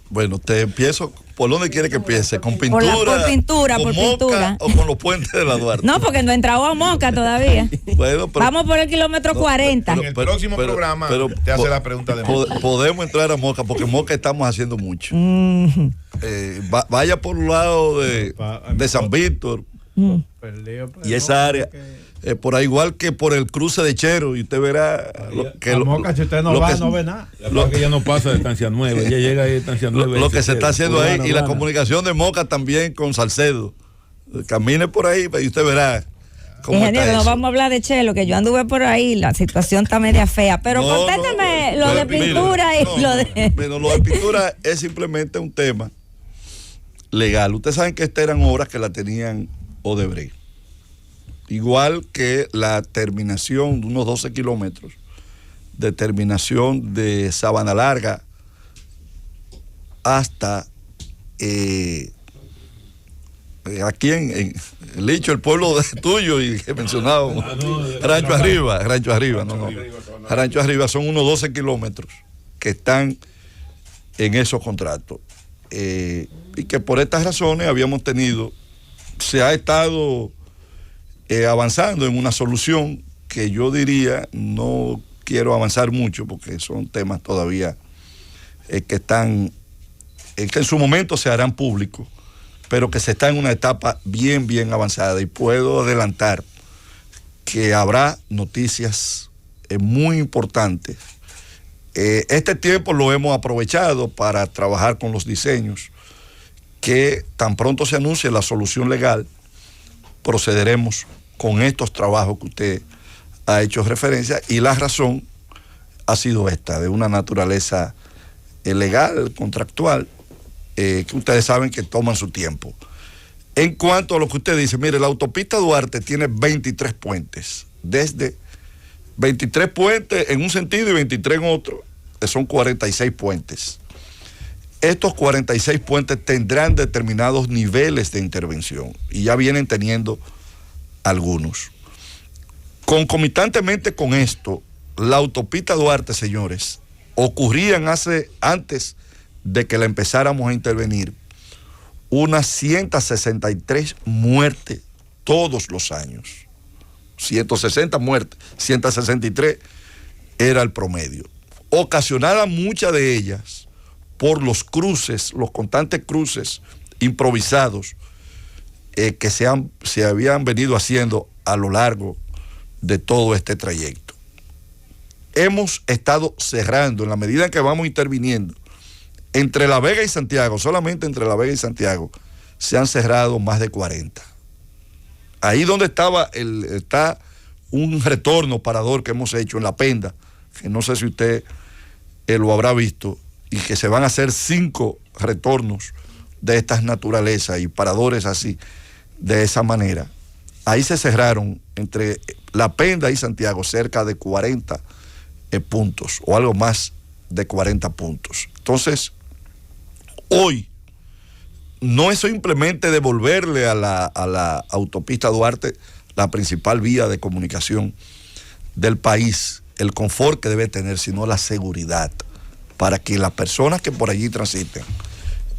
Bueno, te empiezo. ¿Por dónde quiere que empiece? ¿Con pintura? Por pintura, ¿con por Moca pintura. o con los puentes de la Duarte? No, porque no he entrado a Moca todavía. Bueno, pero, vamos por el kilómetro 40. En el próximo programa te hace la pregunta de Moca. Podemos entrar a Moca, porque Moca estamos haciendo mucho. Vaya por un lado de San Víctor y esa área. Por ahí, igual que por el cruce de Chero, y usted verá que Moca, si usted no va, no ve nada. Lo que ya no pasa de Estancia Nueva, ya llega ahí de Estancia Nueva. Lo que se está haciendo ahí, y la comunicación de Moca también con Salcedo. Camine por ahí y usted verá cómo Ingeniero, está no eso. vamos a hablar de Chelo, que yo anduve por ahí, la situación está media fea. Pero contésteme lo de pintura y lo de... Bueno, lo de pintura es simplemente un tema legal. Ustedes saben que estas eran obras que la tenían Odebrecht. Igual que la terminación de unos 12 kilómetros de terminación de Sabana Larga hasta aquí en Licho, el pueblo tuyo y que he mencionado, Rancho Arriba, Rancho Arriba son unos 12 kilómetros que están en esos contratos. Y que por estas razones se ha estado avanzando en una solución que yo diría, no quiero avanzar mucho porque son temas todavía que en su momento se harán públicos, pero que se está en una etapa bien avanzada, y puedo adelantar que habrá noticias muy importantes. Este tiempo lo hemos aprovechado para trabajar con los diseños, que tan pronto se anuncie la solución legal, procederemos con estos trabajos que usted ha hecho referencia, y la razón ha sido esta, de una naturaleza legal, contractual, que ustedes saben que toman su tiempo. En cuanto a lo que usted dice, mire, la autopista Duarte tiene 23 puentes, desde 23 puentes en un sentido y 23 en otro, que son 46 puentes. Estos 46 puentes tendrán determinados niveles de intervención, y ya vienen teniendo algunos. Concomitantemente con esto, la autopista Duarte, señores, ocurrían antes de que la empezáramos a intervenir, unas 163 muertes todos los años. 160 muertes, 163 era el promedio. Ocasionadas muchas de ellas por los constantes cruces improvisados que se habían venido haciendo a lo largo de todo este trayecto. Hemos estado cerrando, en la medida en que vamos interviniendo, entre La Vega y Santiago, solamente entre La Vega y Santiago, se han cerrado más de 40. Ahí donde está un retorno parador que hemos hecho en La Penda, que no sé si usted lo habrá visto, y que se van a hacer 5 retornos de estas naturalezas y paradores así, de esa manera. Ahí se cerraron entre La Penda y Santiago cerca de 40 puntos, o algo más de 40 puntos. Entonces, hoy no es simplemente devolverle a la autopista Duarte, la principal vía de comunicación del país, el confort que debe tener, sino la seguridad, para que las personas que por allí transiten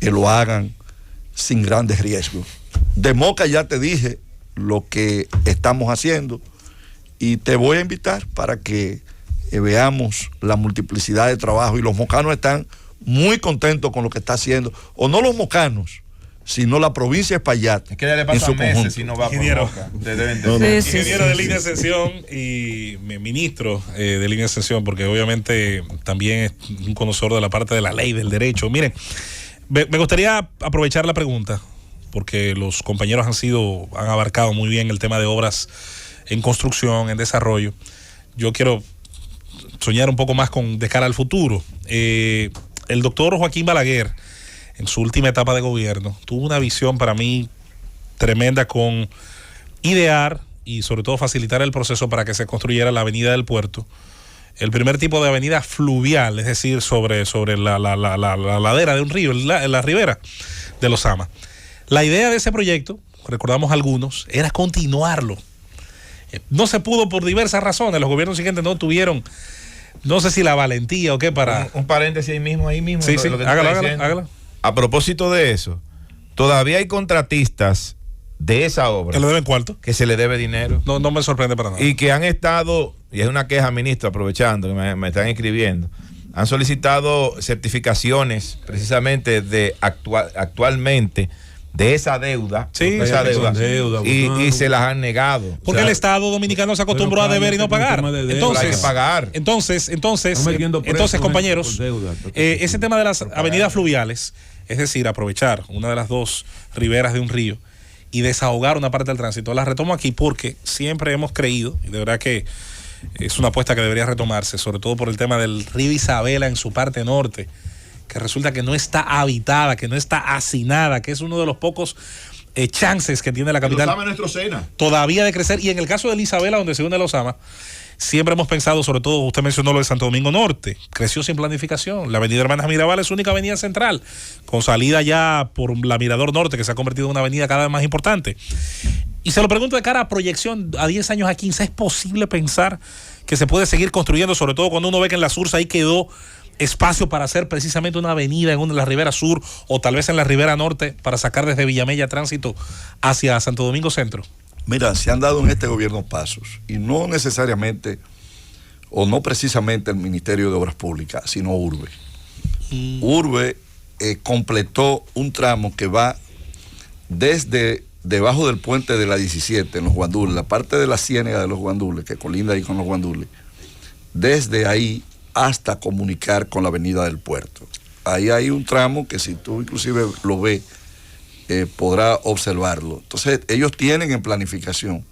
lo hagan sin grandes riesgos. De Moca ya te dije lo que estamos haciendo, y te voy a invitar para que veamos la multiplicidad de trabajo, y los mocanos están muy contentos con lo que está haciendo, o no los mocanos, sino la provincia de Espaillat. Es que ya le pasan meses si no va por Moca. Ustedes deben entender. Ingeniero de línea de extensión y ministro de línea de extensión, porque obviamente también es un conocedor de la parte de la ley, del derecho. Miren, me gustaría aprovechar la pregunta, porque los compañeros han abarcado muy bien el tema de obras en construcción, en desarrollo. Yo quiero soñar un poco más de cara al futuro. El doctor Joaquín Balaguer, en su última etapa de gobierno, tuvo una visión para mí tremenda con idear y sobre todo facilitar el proceso para que se construyera la avenida del puerto, el primer tipo de avenida fluvial, es decir, sobre la ladera de un río, la ribera de Los Ama. La idea de ese proyecto, recordamos algunos, era continuarlo. No se pudo por diversas razones. Los gobiernos siguientes no tuvieron, no sé si la valentía o qué para... Un paréntesis ahí mismo. Sí, sí, hágalo. A propósito de eso, todavía hay contratistas de esa obra que le deben cuarto, que se le debe dinero. No me sorprende para nada. Y que han estado, y es una queja, ministro, aprovechando que me están escribiendo, han solicitado certificaciones precisamente de actualmente de esa deuda, y se las han negado. Porque el Estado dominicano se acostumbró a deber y no pagar. Entonces, hay que pagar. Entonces, compañeros, ese tema de las avenidas fluviales, es decir, aprovechar una de las dos riberas de un río y desahogar una parte del tránsito, la retomo aquí porque siempre hemos creído, y de verdad que es una apuesta que debería retomarse, sobre todo por el tema del río Isabela en su parte norte, que resulta que no está habitada, que no está hacinada, que es uno de los pocos chances que tiene la capital todavía de crecer. Y en el caso de Isabela, donde se une Los Ama, siempre hemos pensado, sobre todo usted mencionó lo de Santo Domingo Norte, creció sin planificación. La avenida Hermanas Mirabal es su única avenida central, con salida ya por la Mirador Norte, que se ha convertido en una avenida cada vez más importante. Y se lo pregunto de cara a proyección a 10 años, a 15, ¿es posible pensar que se puede seguir construyendo, sobre todo cuando uno ve que en la Sursa ahí quedó espacio para hacer precisamente una avenida en la Ribera Sur o tal vez en la Ribera Norte para sacar desde Villamella tránsito hacia Santo Domingo Centro? Mira, se han dado en este gobierno pasos, y no necesariamente o no precisamente el Ministerio de Obras Públicas, sino Urbe. Urbe completó un tramo que va desde debajo del puente de la 17 en los Guandules, la parte de la ciénaga de los Guandules, que colinda ahí con los Guandules, desde ahí hasta comunicar con la avenida del Puerto. Ahí hay un tramo que si tú inclusive lo ves, podrá observarlo. Entonces ellos tienen en planificación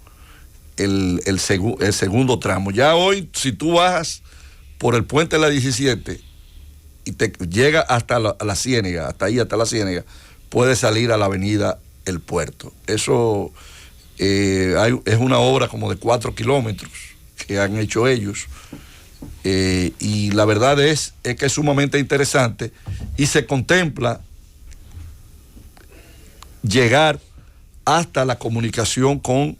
el segundo tramo. Ya hoy, si tú bajas por el puente de la 17 y te llega hasta la ciénaga, hasta la ciénaga, puedes salir a la avenida El Puerto. Eso es una obra como de 4 kilómetros que han hecho ellos. Y la verdad es que es sumamente interesante y se contempla llegar hasta la comunicación con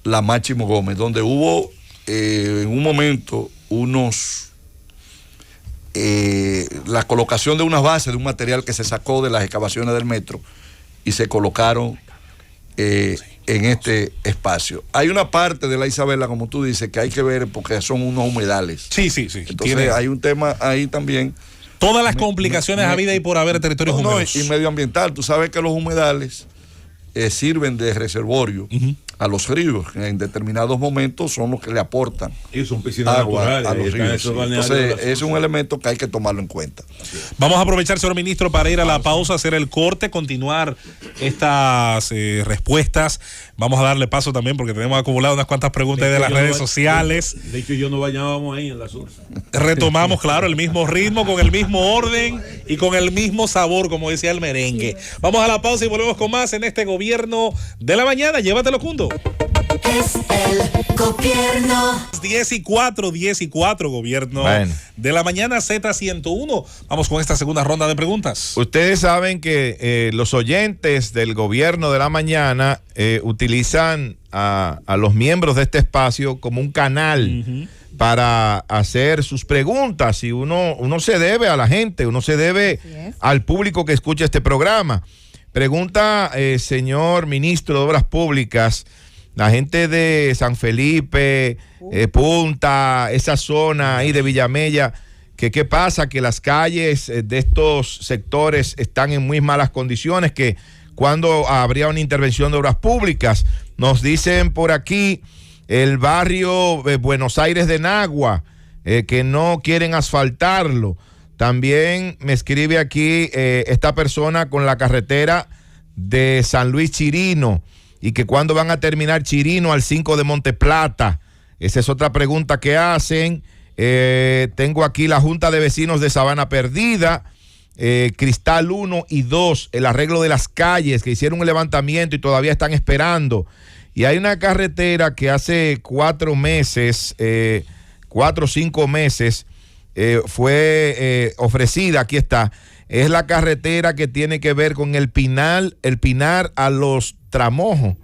la Máximo Gómez, donde hubo en un momento la colocación de unas bases de un material que se sacó de las excavaciones del metro y se colocaron en este espacio. Hay una parte de la Isabela, como tú dices, que hay que ver porque son unos humedales. Sí. Entonces hay un tema ahí también. Todas las complicaciones habidas y por haber territorios húmedos. Y medioambiental. Tú sabes que los humedales sirven de reservorio a los ríos, que en determinados momentos son los que le aportan agua a los ríos. Entonces es un elemento que hay que tomarlo en cuenta. Vamos a aprovechar, señor ministro, para ir a la pausa, hacer el corte, continuar estas respuestas. Vamos a darle paso también porque tenemos acumulado unas cuantas preguntas de las redes sociales. De hecho, yo no bañábamos ahí en la Sursa. Retomamos, claro, el mismo ritmo, con el mismo orden y con el mismo sabor, como decía el merengue. Vamos a la pausa y volvemos con más en este Gobierno de la Mañana. Llévatelo, Cundo. Es el gobierno. 10 y 4, Gobierno de la Mañana, Z101. Vamos con esta segunda ronda de preguntas. Ustedes saben que los oyentes del Gobierno de la Mañana utilizan a los miembros de este espacio como un canal para hacer sus preguntas, y uno se debe a la gente, uno se debe al público que escucha este programa. Pregunta, señor ministro de Obras Públicas, la gente de San Felipe, Punta, esa zona ahí de Villamella, que qué pasa, que las calles de estos sectores están en muy malas condiciones, que cuando habría una intervención de Obras Públicas. Nos dicen por aquí el barrio Buenos Aires de Nagua, que no quieren asfaltarlo. También me escribe aquí esta persona con la carretera de San Luis Chirino, y que cuándo van a terminar Chirino al 5 de Monteplata. Esa es otra pregunta que hacen. Tengo aquí la Junta de Vecinos de Sabana Perdida, Cristal 1 y 2, el arreglo de las calles, que hicieron un levantamiento y todavía están esperando. Y hay una carretera que hace 4 o 5 meses, fue ofrecida, aquí está. Es la carretera que tiene que ver con el Pinar a los Tramojos,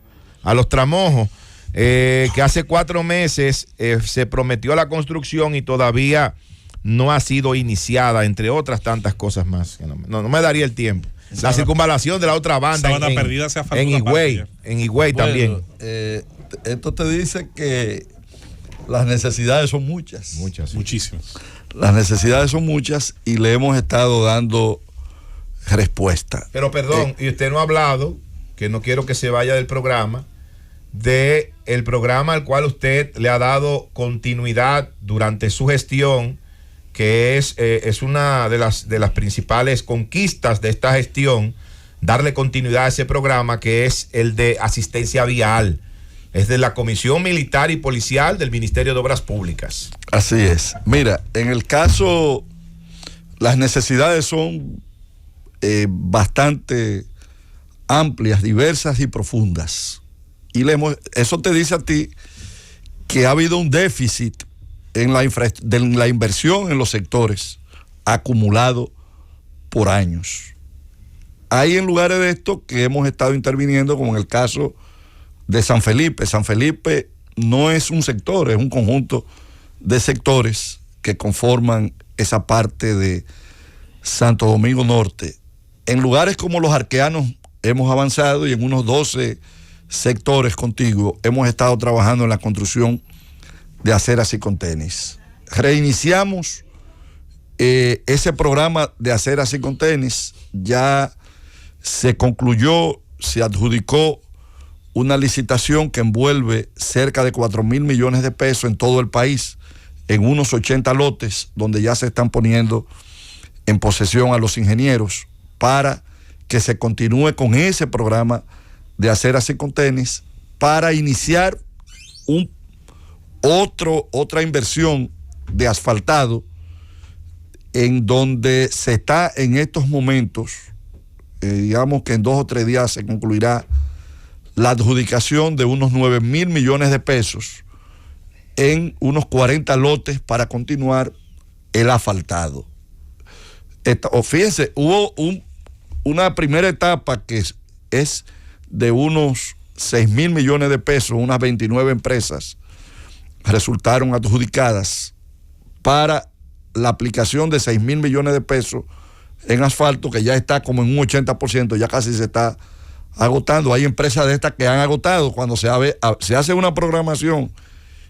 que hace 4 meses se prometió la construcción y todavía no ha sido iniciada, entre otras tantas cosas más. No me daría el tiempo. La circunvalación de la otra banda en Higüey también. Esto te dice que las necesidades son muchas. Sí. Muchísimas. Las necesidades son muchas y le hemos estado dando respuesta. Pero perdón, y usted no ha hablado, que no quiero que se vaya del programa, de el programa al cual usted le ha dado continuidad durante su gestión, que es una de las principales conquistas de esta gestión, darle continuidad a ese programa, que es el de asistencia vial. Es de la Comisión Militar y Policial del Ministerio de Obras Públicas. Así es. Mira, en el caso, las necesidades son bastante amplias, diversas y profundas. Y eso te dice a ti que ha habido un déficit en la inversión en los sectores acumulado por años. Hay en lugares de esto que hemos estado interviniendo, como en el caso de San Felipe. San Felipe no es un sector, es un conjunto de sectores que conforman esa parte de Santo Domingo Norte. En lugares como Los Arqueanos hemos avanzado y en unos 12 sectores contiguos hemos estado trabajando en la construcción de aceras y contenes. Reiniciamos ese programa de aceras y contenes, ya se concluyó, se adjudicó una licitación que envuelve cerca de 4,000 millones de pesos en todo el país, en unos 80 lotes donde ya se están poniendo en posesión a los ingenieros para que se continúe con ese programa de aceras y contenes para iniciar otra inversión de asfaltado en donde se está en estos momentos, digamos que en 2 o 3 días se concluirá la adjudicación de unos 9,000 millones de pesos en unos 40 lotes para continuar el asfaltado. Fíjense, hubo una primera etapa que es de unos 6,000 millones de pesos, unas 29 empresas resultaron adjudicadas para la aplicación de 6,000 millones de pesos en asfalto, que ya está como en un 80%, ya casi se está agotando. Hay empresas de estas que han agotado. Cuando se hace una programación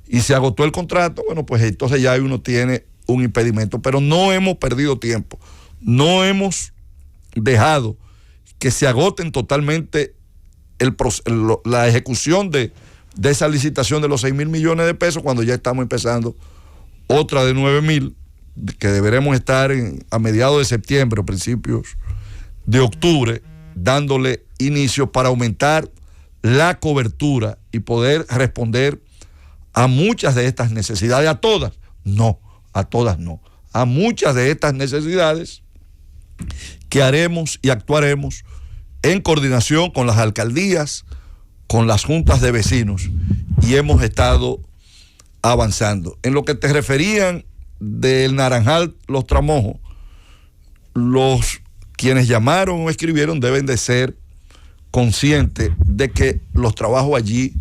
y se agotó el contrato, bueno, pues entonces ya uno tiene un impedimento. Pero no hemos perdido tiempo, no hemos dejado que se agoten totalmente la ejecución de esa licitación de los 6,000 millones de pesos, cuando ya estamos empezando otra de 9,000, que deberemos estar a mediados de septiembre o principios de octubre, dándole inicio para aumentar la cobertura y poder responder a muchas de estas necesidades. A todas no, a muchas de estas necesidades que haremos y actuaremos en coordinación con las alcaldías, con las juntas de vecinos, y hemos estado avanzando. En lo que te referían del Naranjal, Los Tramojos, quienes llamaron o escribieron deben de ser conscientes de que los trabajos allí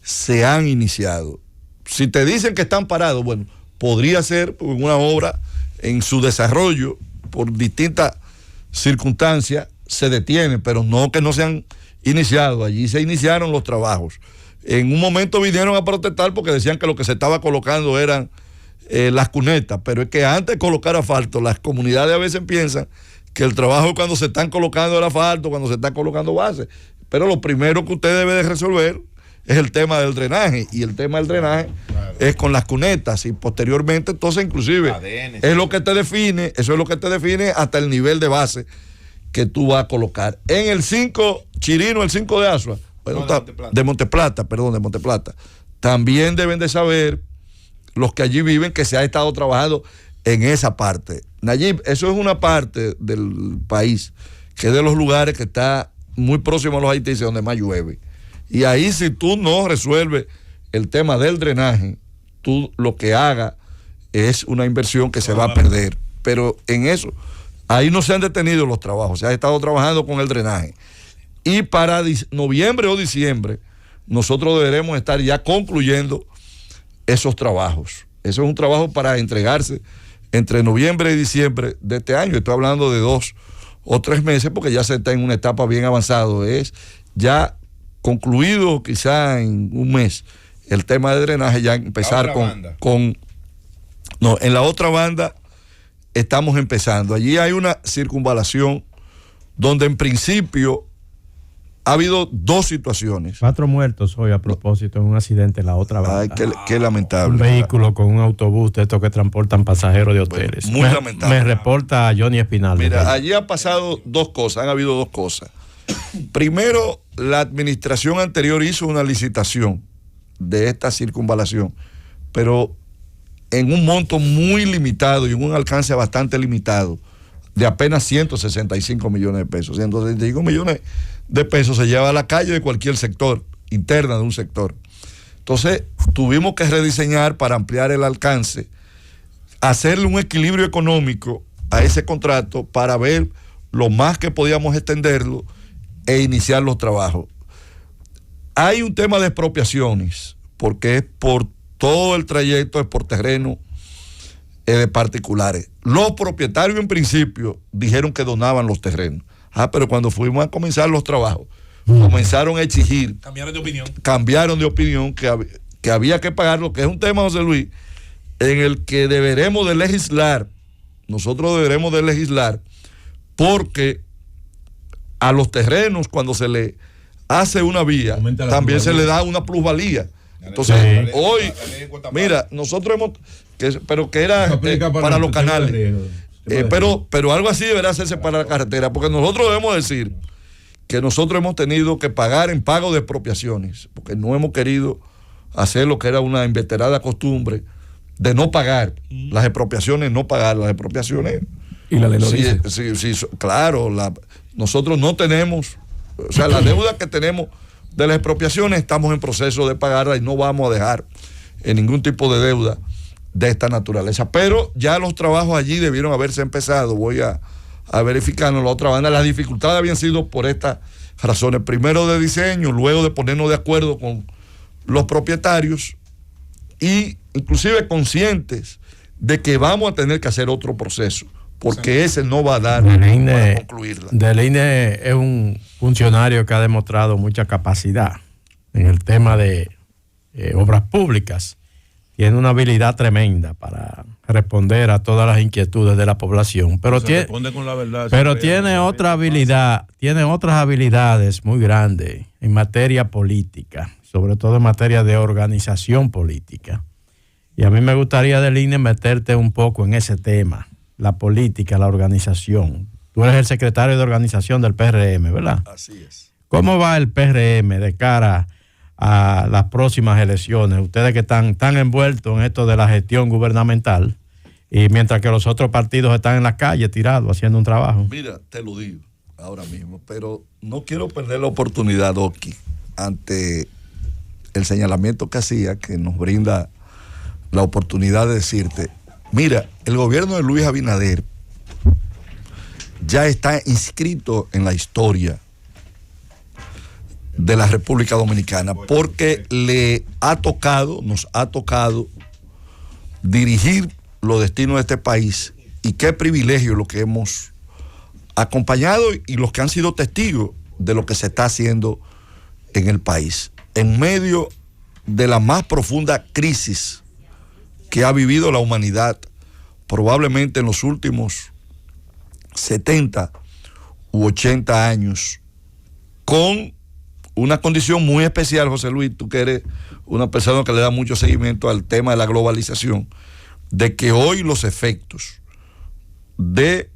se han iniciado. Si te dicen que están parados, bueno, podría ser una obra en su desarrollo, por distintas circunstancias se detiene, pero no que no se han iniciado. Allí se iniciaron los trabajos. En un momento vinieron a protestar porque decían que lo que se estaba colocando eran las cunetas, pero es que antes de colocar asfalto, las comunidades a veces piensan que el trabajo es cuando se están colocando el asfalto, cuando se están colocando bases, pero lo primero que usted debe de resolver es el tema del drenaje, y el tema del drenaje es con las cunetas, y posteriormente entonces inclusive es lo que te define, eso es lo que te define hasta el nivel de base que tú vas a colocar. En el 5 Chirino, el 5 de Asua, bueno, de Monteplata, también deben de saber los que allí viven que se ha estado trabajando en esa parte. Nayib, eso es una parte del país que es de los lugares que está muy próximo a los haitises, donde más llueve. Y ahí, si tú no resuelves el tema del drenaje, tú lo que hagas es una inversión que se va a perder. Pero en eso, ahí no se han detenido los trabajos, se ha estado trabajando con el drenaje. y para noviembre o diciembre nosotros deberemos estar ya concluyendo esos trabajos. Eso es un trabajo para entregarse entre noviembre y diciembre de este año. Estoy hablando de 2 o 3 meses porque ya se está en una etapa bien avanzada. Es ya concluido quizá en un mes el tema de drenaje, ya empezar en la otra banda estamos empezando. Allí hay una circunvalación donde en principio ha habido 2 situaciones. 4 muertos hoy a propósito en un accidente en la otra banda. Ay, qué lamentable. Un vehículo con un autobús de estos que transportan pasajeros de hoteles. Bueno, muy lamentable. Me reporta Johnny Espinal. Mira, allí han pasado 2 cosas, han habido 2 cosas. Primero, la administración anterior hizo una licitación de esta circunvalación, pero en un monto muy limitado y en un alcance bastante limitado, de apenas 165 millones de pesos. 165 millones de pesos se lleva a la calle de cualquier sector, interna de un sector. Entonces, tuvimos que rediseñar para ampliar el alcance, hacerle un equilibrio económico a ese contrato para ver lo más que podíamos extenderlo e iniciar los trabajos. Hay un tema de expropiaciones, porque es por todo el trayecto, es por terreno de particulares. Los propietarios en principio dijeron que donaban los terrenos. Pero cuando fuimos a comenzar los trabajos, comenzaron a exigir. Cambiaron de opinión que había que pagarlo, que es un tema, José Luis, en el que deberemos de legislar. Nosotros deberemos de legislar porque a los terrenos, cuando se le hace una vía, también se le da una plusvalía. Entonces, hoy, mira, nosotros hemos, pero que era para los canales, pero algo así deberá hacerse para la carretera, porque nosotros debemos decir que nosotros hemos tenido que pagar en pago de expropiaciones, porque no hemos querido hacer lo que era una inveterada costumbre de no pagar las expropiaciones, no pagar las expropiaciones. Y la ley lo dice. Sí, claro, nosotros no tenemos, o sea, la deuda que tenemos de las expropiaciones estamos en proceso de pagarla y no vamos a dejar ningún tipo de deuda de esta naturaleza. Pero ya los trabajos allí debieron haberse empezado. Voy a verificarlo en la otra banda. Las dificultades habían sido por estas razones. Primero de diseño, luego de ponernos de acuerdo con los propietarios y inclusive conscientes de que vamos a tener que hacer otro proceso, porque ese no va a dar para concluirla. Deline es un funcionario que ha demostrado mucha capacidad en el tema de obras públicas. Tiene una habilidad tremenda para responder a todas las inquietudes de la población, pero responde con la verdad, tiene otra habilidad, tiene otras habilidades muy grandes en materia política, sobre todo en materia de organización política. Y a mí me gustaría, Deline, meterte un poco en ese tema, la política, la organización. Tú eres el secretario de organización del PRM, ¿verdad? Así es. ¿Cómo va el PRM de cara a las próximas elecciones? Ustedes que están tan envueltos en esto de la gestión gubernamental, y mientras que los otros partidos están en la calle tirados haciendo un trabajo. Mira, te lo digo ahora mismo, pero no quiero perder la oportunidad, Oki, ante el señalamiento que hacía, que nos brinda la oportunidad de decirte, mira, el gobierno de Luis Abinader ya está inscrito en la historia de la República Dominicana, porque nos ha tocado dirigir los destinos de este país, y qué privilegio lo que hemos acompañado y los que han sido testigos de lo que se está haciendo en el país, en medio de la más profunda crisis que ha vivido la humanidad, probablemente en los últimos 70 u 80 años, con una condición muy especial, José Luis, tú que eres una persona que le da mucho seguimiento al tema de la globalización, de que hoy los efectos de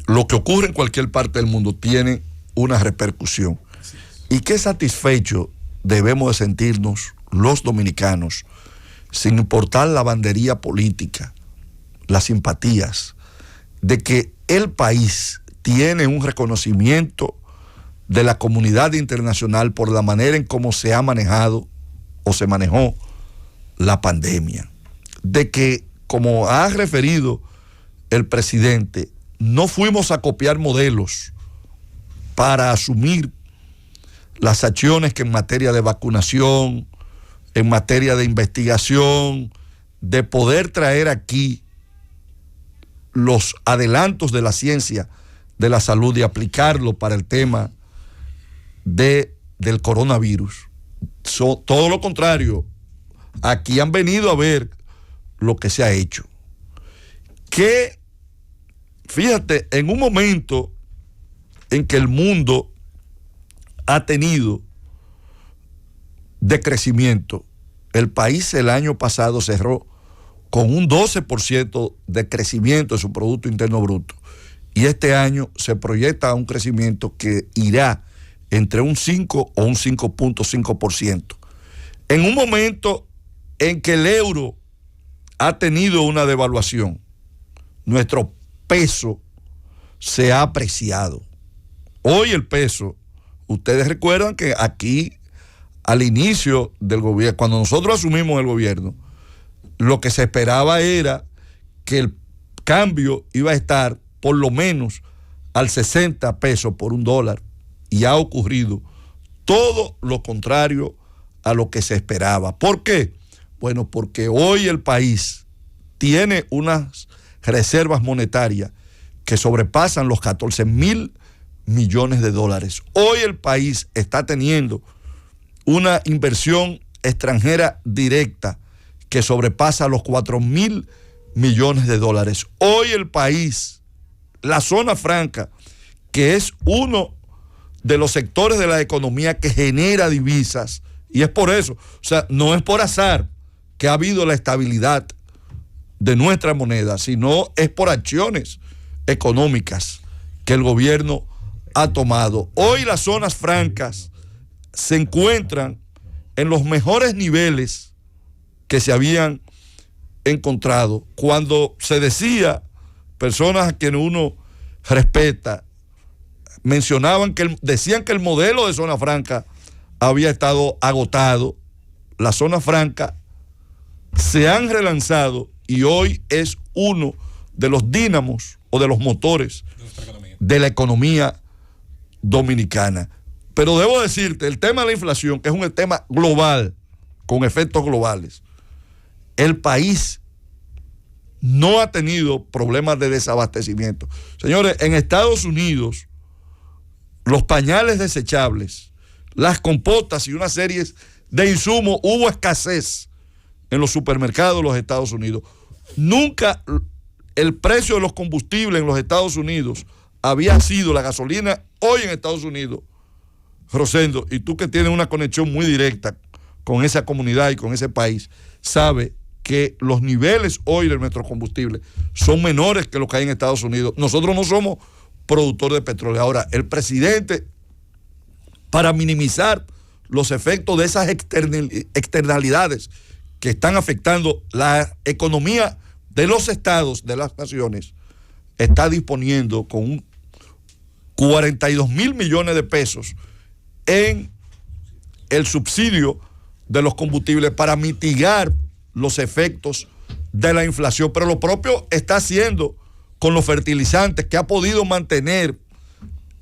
lo que ocurre en cualquier parte del mundo tienen una repercusión. Y qué satisfechos debemos de sentirnos los dominicanos, sin importar la bandería política, las simpatías, de que el país tiene un reconocimiento de la comunidad internacional por la manera en cómo se ha manejado o se manejó la pandemia. De que, como ha referido el presidente, no fuimos a copiar modelos para asumir las acciones que en materia de vacunación, en materia de investigación, de poder traer aquí los adelantos de la ciencia de la salud y aplicarlo para el tema del coronavirus. Todo lo contrario, aquí han venido a ver lo que se ha hecho. Que, fíjate, en un momento en que el mundo ha tenido decrecimiento, el país el año pasado cerró con un 12% de crecimiento de su Producto Interno Bruto. Y este año se proyecta un crecimiento que irá entre un 5 o un 5.5%. En un momento en que el euro ha tenido una devaluación, nuestro peso se ha apreciado. Hoy el peso, ustedes recuerdan que aquí al inicio del gobierno, cuando nosotros asumimos el gobierno, lo que se esperaba era que el cambio iba a estar por lo menos al 60 pesos por $1, y ha ocurrido todo lo contrario a lo que se esperaba. ¿Por qué? Bueno, porque hoy el país tiene unas reservas monetarias que sobrepasan los 14,000 millones de dólares. Hoy el país está teniendo una inversión extranjera directa que sobrepasa los 4,000 millones de dólares. Hoy el país, la zona franca, que es uno de los sectores de la economía que genera divisas, y es por eso, o sea, no es por azar que ha habido la estabilidad de nuestra moneda, sino es por acciones económicas que el gobierno ha tomado. Hoy las zonas francas se encuentran en los mejores niveles que se habían encontrado. Cuando se decía, personas a quienes uno respeta, decían que el modelo de zona franca había estado agotado. Las zonas francas se han relanzado y hoy es uno de los dínamos o de los motores de la economía dominicana. Pero debo decirte, el tema de la inflación, que es un tema global, con efectos globales, el país no ha tenido problemas de desabastecimiento. Señores, en Estados Unidos, los pañales desechables, las compotas y una serie de insumos, hubo escasez en los supermercados de los Estados Unidos. Nunca el precio de los combustibles en los Estados Unidos había sido la gasolina hoy en Estados Unidos. Rosendo, y tú que tienes una conexión muy directa con esa comunidad y con ese país, sabe que los niveles hoy de nuestros combustibles son menores que los que hay en Estados Unidos. Nosotros no somos productores de petróleo. Ahora, el presidente, para minimizar los efectos de esas externalidades que están afectando la economía de los estados, de las naciones, está disponiendo con 42,000 millones de pesos en el subsidio de los combustibles para mitigar los efectos de la inflación. Pero lo propio está haciendo con los fertilizantes, que ha podido mantener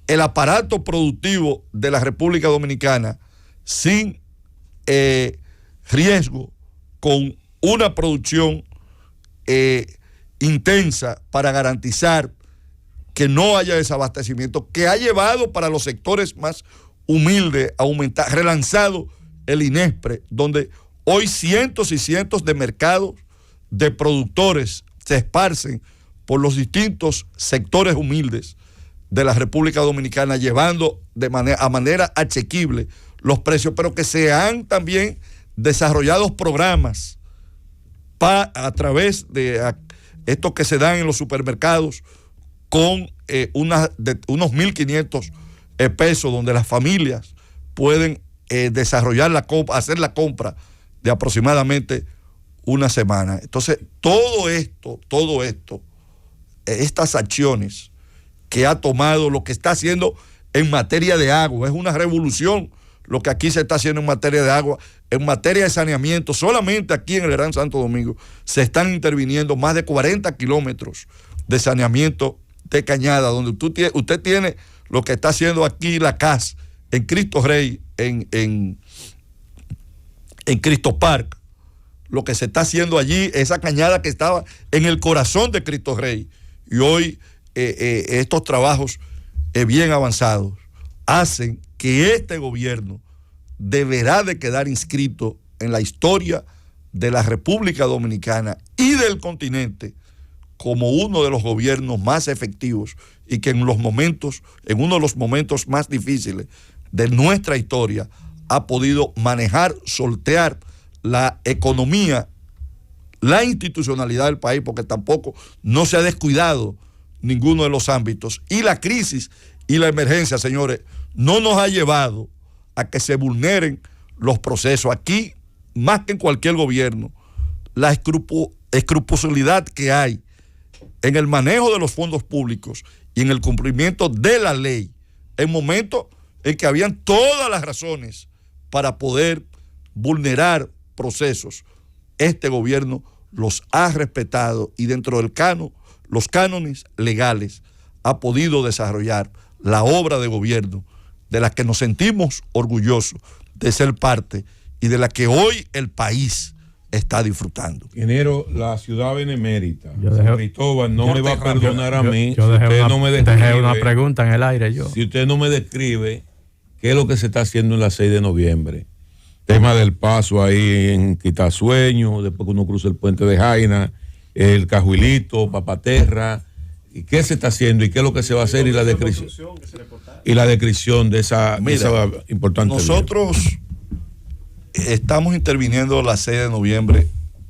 el aparato productivo de la República Dominicana sin riesgo, con una producción intensa para garantizar que no haya desabastecimiento, que ha llevado para los sectores más humildes a aumentar, relanzado el INESPRE, donde hoy cientos y cientos de mercados de productores se esparcen por los distintos sectores humildes de la República Dominicana, llevando a manera asequible los precios, pero que se han también desarrollado programas a través de estos que se dan en los supermercados con unos 1.500 pesos, donde las familias pueden desarrollar hacer la compra de aproximadamente una semana. Entonces, todo esto, estas acciones que ha tomado, lo que está haciendo en materia de agua, es una revolución lo que aquí se está haciendo en materia de agua, en materia de saneamiento. Solamente aquí en el Gran Santo Domingo se están interviniendo más de 40 kilómetros de saneamiento de cañada, donde usted tiene lo que está haciendo aquí la CAS en Cristo Rey, en Cristo Park, lo que se está haciendo allí, esa cañada que estaba en el corazón de Cristo Rey, y hoy estos trabajos bien avanzados hacen que este gobierno deberá de quedar inscrito en la historia de la República Dominicana y del continente como uno de los gobiernos más efectivos y que en uno de los momentos más difíciles de nuestra historia ha podido manejar, sortear la economía, la institucionalidad del país, porque tampoco no se ha descuidado ninguno de los ámbitos. Y la crisis y la emergencia, señores, no nos ha llevado a que se vulneren los procesos. Aquí, más que en cualquier gobierno, la escrupulosidad que hay en el manejo de los fondos públicos y en el cumplimiento de la ley, en momentos en que habían todas las razones para poder vulnerar procesos, este gobierno los ha respetado y dentro del los cánones legales ha podido desarrollar la obra de gobierno de la que nos sentimos orgullosos de ser parte y de la que hoy el país está disfrutando. Ingeniero, la ciudad benemérita, San Cristóbal, no me va a perdonar a mí si usted no me describe. Dejé una pregunta en el aire yo. Si usted no me describe qué es lo que se está haciendo en la 6 de noviembre. Tema del paso ahí en Quitasueño, después que uno cruza el puente de Jaina, el Cajuilito, Papaterra, y qué se está haciendo y qué es lo que se va a hacer y la descripción de esa importante. Nosotros estamos interviniendo la 6 de noviembre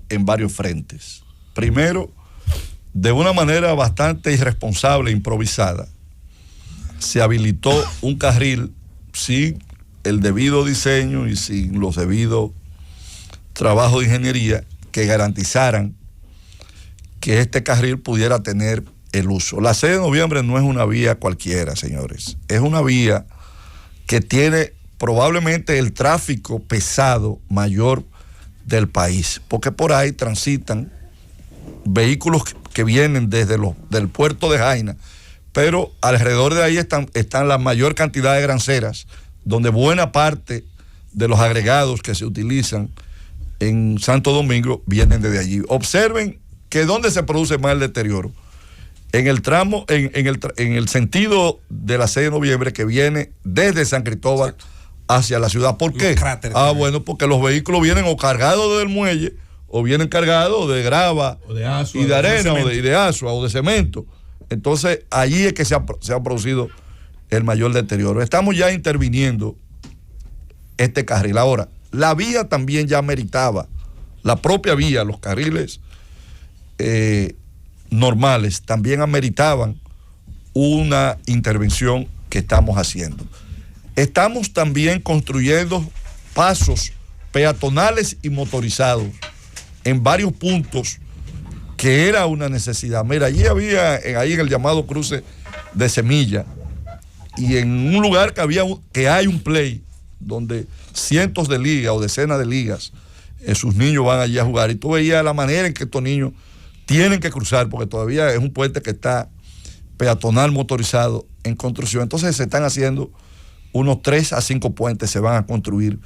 en varios frentes. Primero, de una manera bastante irresponsable, improvisada, se habilitó un carril sin el debido diseño y sin los debidos trabajos de ingeniería que garantizaran que este carril pudiera tener el uso. La 6 de noviembre no es una vía cualquiera, señores. Es una vía que tiene probablemente el tráfico pesado mayor del país, porque por ahí transitan vehículos que vienen desde del puerto de Jaina, pero alrededor de ahí están la mayor cantidad de granceras, donde buena parte de los agregados que se utilizan en Santo Domingo vienen desde allí. Observen que donde se produce más el deterioro, en el tramo, en el sentido de la 6 de noviembre que viene desde San Cristóbal hacia la ciudad. ¿Por qué? Bueno, porque los vehículos vienen o cargados desde el muelle o vienen cargados de grava o de asua, y de arena o de asua o de cemento. Entonces allí es que se ha producido el mayor deterioro. Estamos ya interviniendo este carril. Ahora, la vía también ya meritaba, la propia vía, los carriles normales también ameritaban una intervención que estamos haciendo. Estamos también construyendo pasos peatonales y motorizados en varios puntos que era una necesidad. Mira, allí ahí en el llamado cruce de Semilla, y en un lugar que hay un play donde cientos de ligas o decenas de ligas, sus niños van allí a jugar, y tú veías la manera en que estos niños tienen que cruzar, porque todavía es un puente que está peatonal motorizado en construcción. Entonces se están haciendo unos 3 a 5 puentes, se van a construir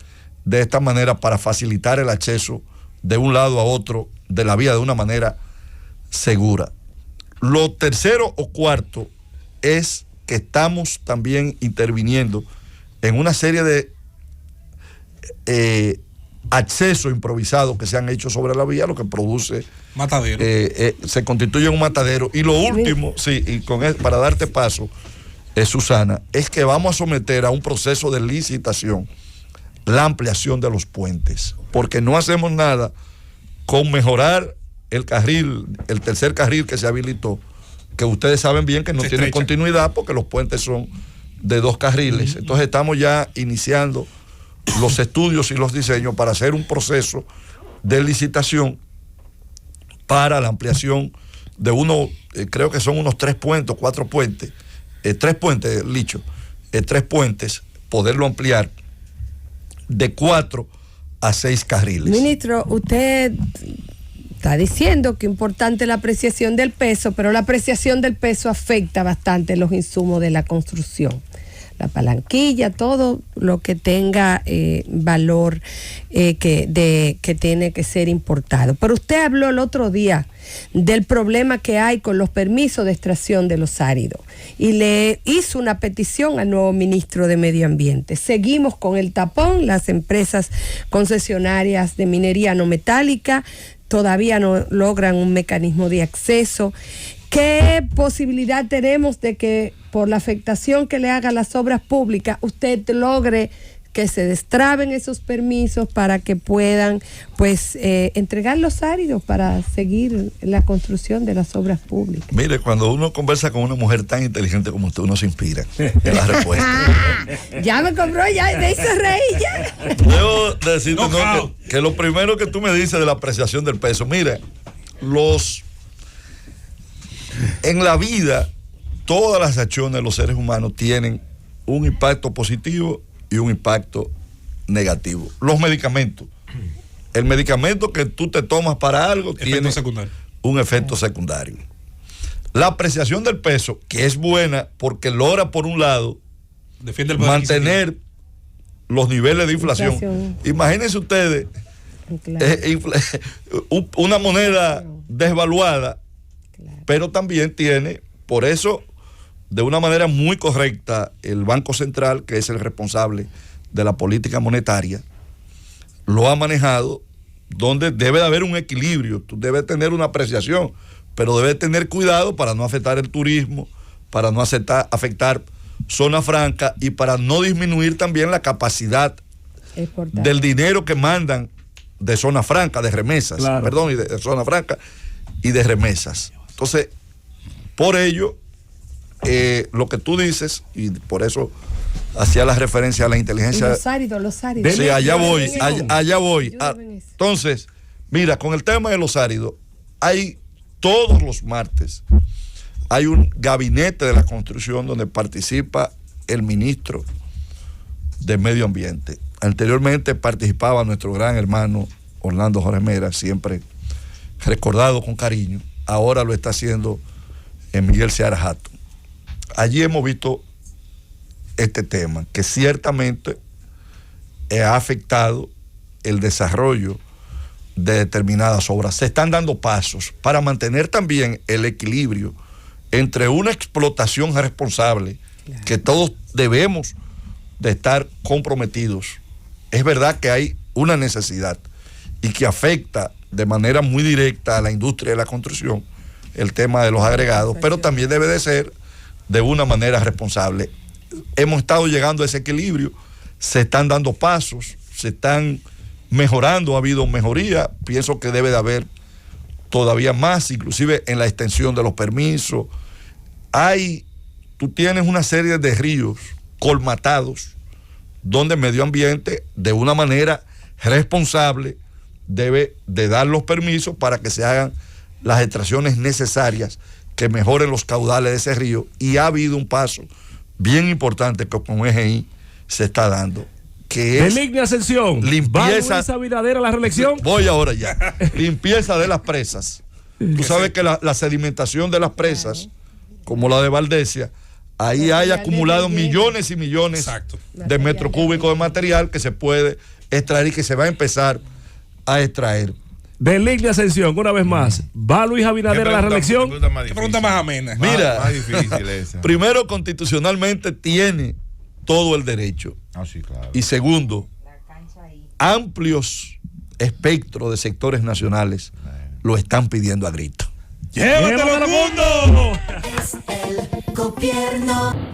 de esta manera para facilitar el acceso de un lado a otro de la vía de una manera segura. Lo tercero o cuarto es que estamos también interviniendo en una serie de accesos improvisados que se han hecho sobre la vía, lo que produce matadero. Se constituye un matadero. Y lo último, para darte paso, Susana, es que vamos a someter a un proceso de licitación la ampliación de los puentes, porque no hacemos nada con mejorar el carril, el tercer carril que se habilitó, que ustedes saben bien que no tiene continuidad porque los puentes son de 2 carriles. Entonces estamos ya iniciando los estudios y los diseños para hacer un proceso de licitación para la ampliación de creo que son unos 3 puentes, 4 puentes, 3 puentes, Licho, 3 puentes, poderlo ampliar de 4 a 6 carriles. Ministro, usted está diciendo que es importante la apreciación del peso, pero la apreciación del peso afecta bastante los insumos de la construcción. La palanquilla, todo lo que tenga valor que tiene que ser importado. Pero usted habló el otro día del problema que hay con los permisos de extracción de los áridos y le hizo una petición al nuevo ministro de Medio Ambiente. Seguimos con el tapón, las empresas concesionarias de minería no metálica todavía no logran un mecanismo de acceso. ¿Qué posibilidad tenemos de que por la afectación que le haga a las obras públicas usted logre que se destraben esos permisos para que puedan pues entregar los áridos para seguir la construcción de las obras públicas? Mire, cuando uno conversa con una mujer tan inteligente como usted, uno se inspira en la respuesta. Ya me compró, ya me hizo reír ya. Debo decirte que lo primero que tú me dices de la apreciación del peso, mire, en la vida, todas las acciones de los seres humanos tienen un impacto positivo y un impacto negativo. Los medicamentos. El medicamento que tú te tomas para algo tiene un efecto secundario. La apreciación del peso, que es buena porque logra, por un lado, defiende el poder mantener los niveles de inflación. Imagínense ustedes una moneda desvaluada, pero también tiene, por eso, de una manera muy correcta, el Banco Central, que es el responsable de la política monetaria, lo ha manejado donde debe de haber un equilibrio. Tú debes tener una apreciación, pero debes tener cuidado para no afectar el turismo, para no afectar zona franca y para no disminuir también la capacidad del dinero que mandan de zona franca, de remesas, y de zona franca y de remesas. Entonces, por ello, lo que tú dices, y por eso hacía la referencia a la inteligencia. Los áridos. Sí, allá voy. Entonces, mira, con el tema de los áridos, hay todos los martes, hay un gabinete de la construcción donde participa el ministro de Medio Ambiente. Anteriormente participaba nuestro gran hermano Orlando Jorge Mera, siempre recordado con cariño. Ahora lo está haciendo Miguel Seara Jato. Allí hemos visto este tema, que ciertamente ha afectado el desarrollo de determinadas obras. Se están dando pasos para mantener también el equilibrio entre una explotación responsable, que todos debemos de estar comprometidos. Es verdad que hay una necesidad y que afecta de manera muy directa a la industria de la construcción el tema de los agregados, pero también debe de ser de una manera responsable. Hemos estado llegando a ese equilibrio, se están dando pasos, se están mejorando, ha habido mejoría, pienso que debe de haber todavía más, inclusive en la extensión de los permisos. Tú tienes una serie de ríos colmatados donde el medio ambiente de una manera responsable debe de dar los permisos para que se hagan las extracciones necesarias que mejoren los caudales de ese río, y ha habido un paso bien importante que con EGI se está dando, que es Benigna Ascensión. Limpieza. ¿Va Luis Abinader a la reelección? Voy ahora ya. Limpieza de las presas. Tú sabes que la sedimentación de las presas, como la de Valdesia, ahí hay acumulado millones y millones de metros cúbicos de material que se puede extraer y que se va a empezar a extraer. Benigna Ascensión, una vez más, ¿va Luis Abinader a la reelección? ¿Qué pregunta más amena? Mira, más difícil esa. Primero, constitucionalmente tiene todo el derecho. Sí, claro. Y segundo, amplios espectros de sectores nacionales lo están pidiendo a grito. ¡Llévatelo al mundo! Es el gobierno.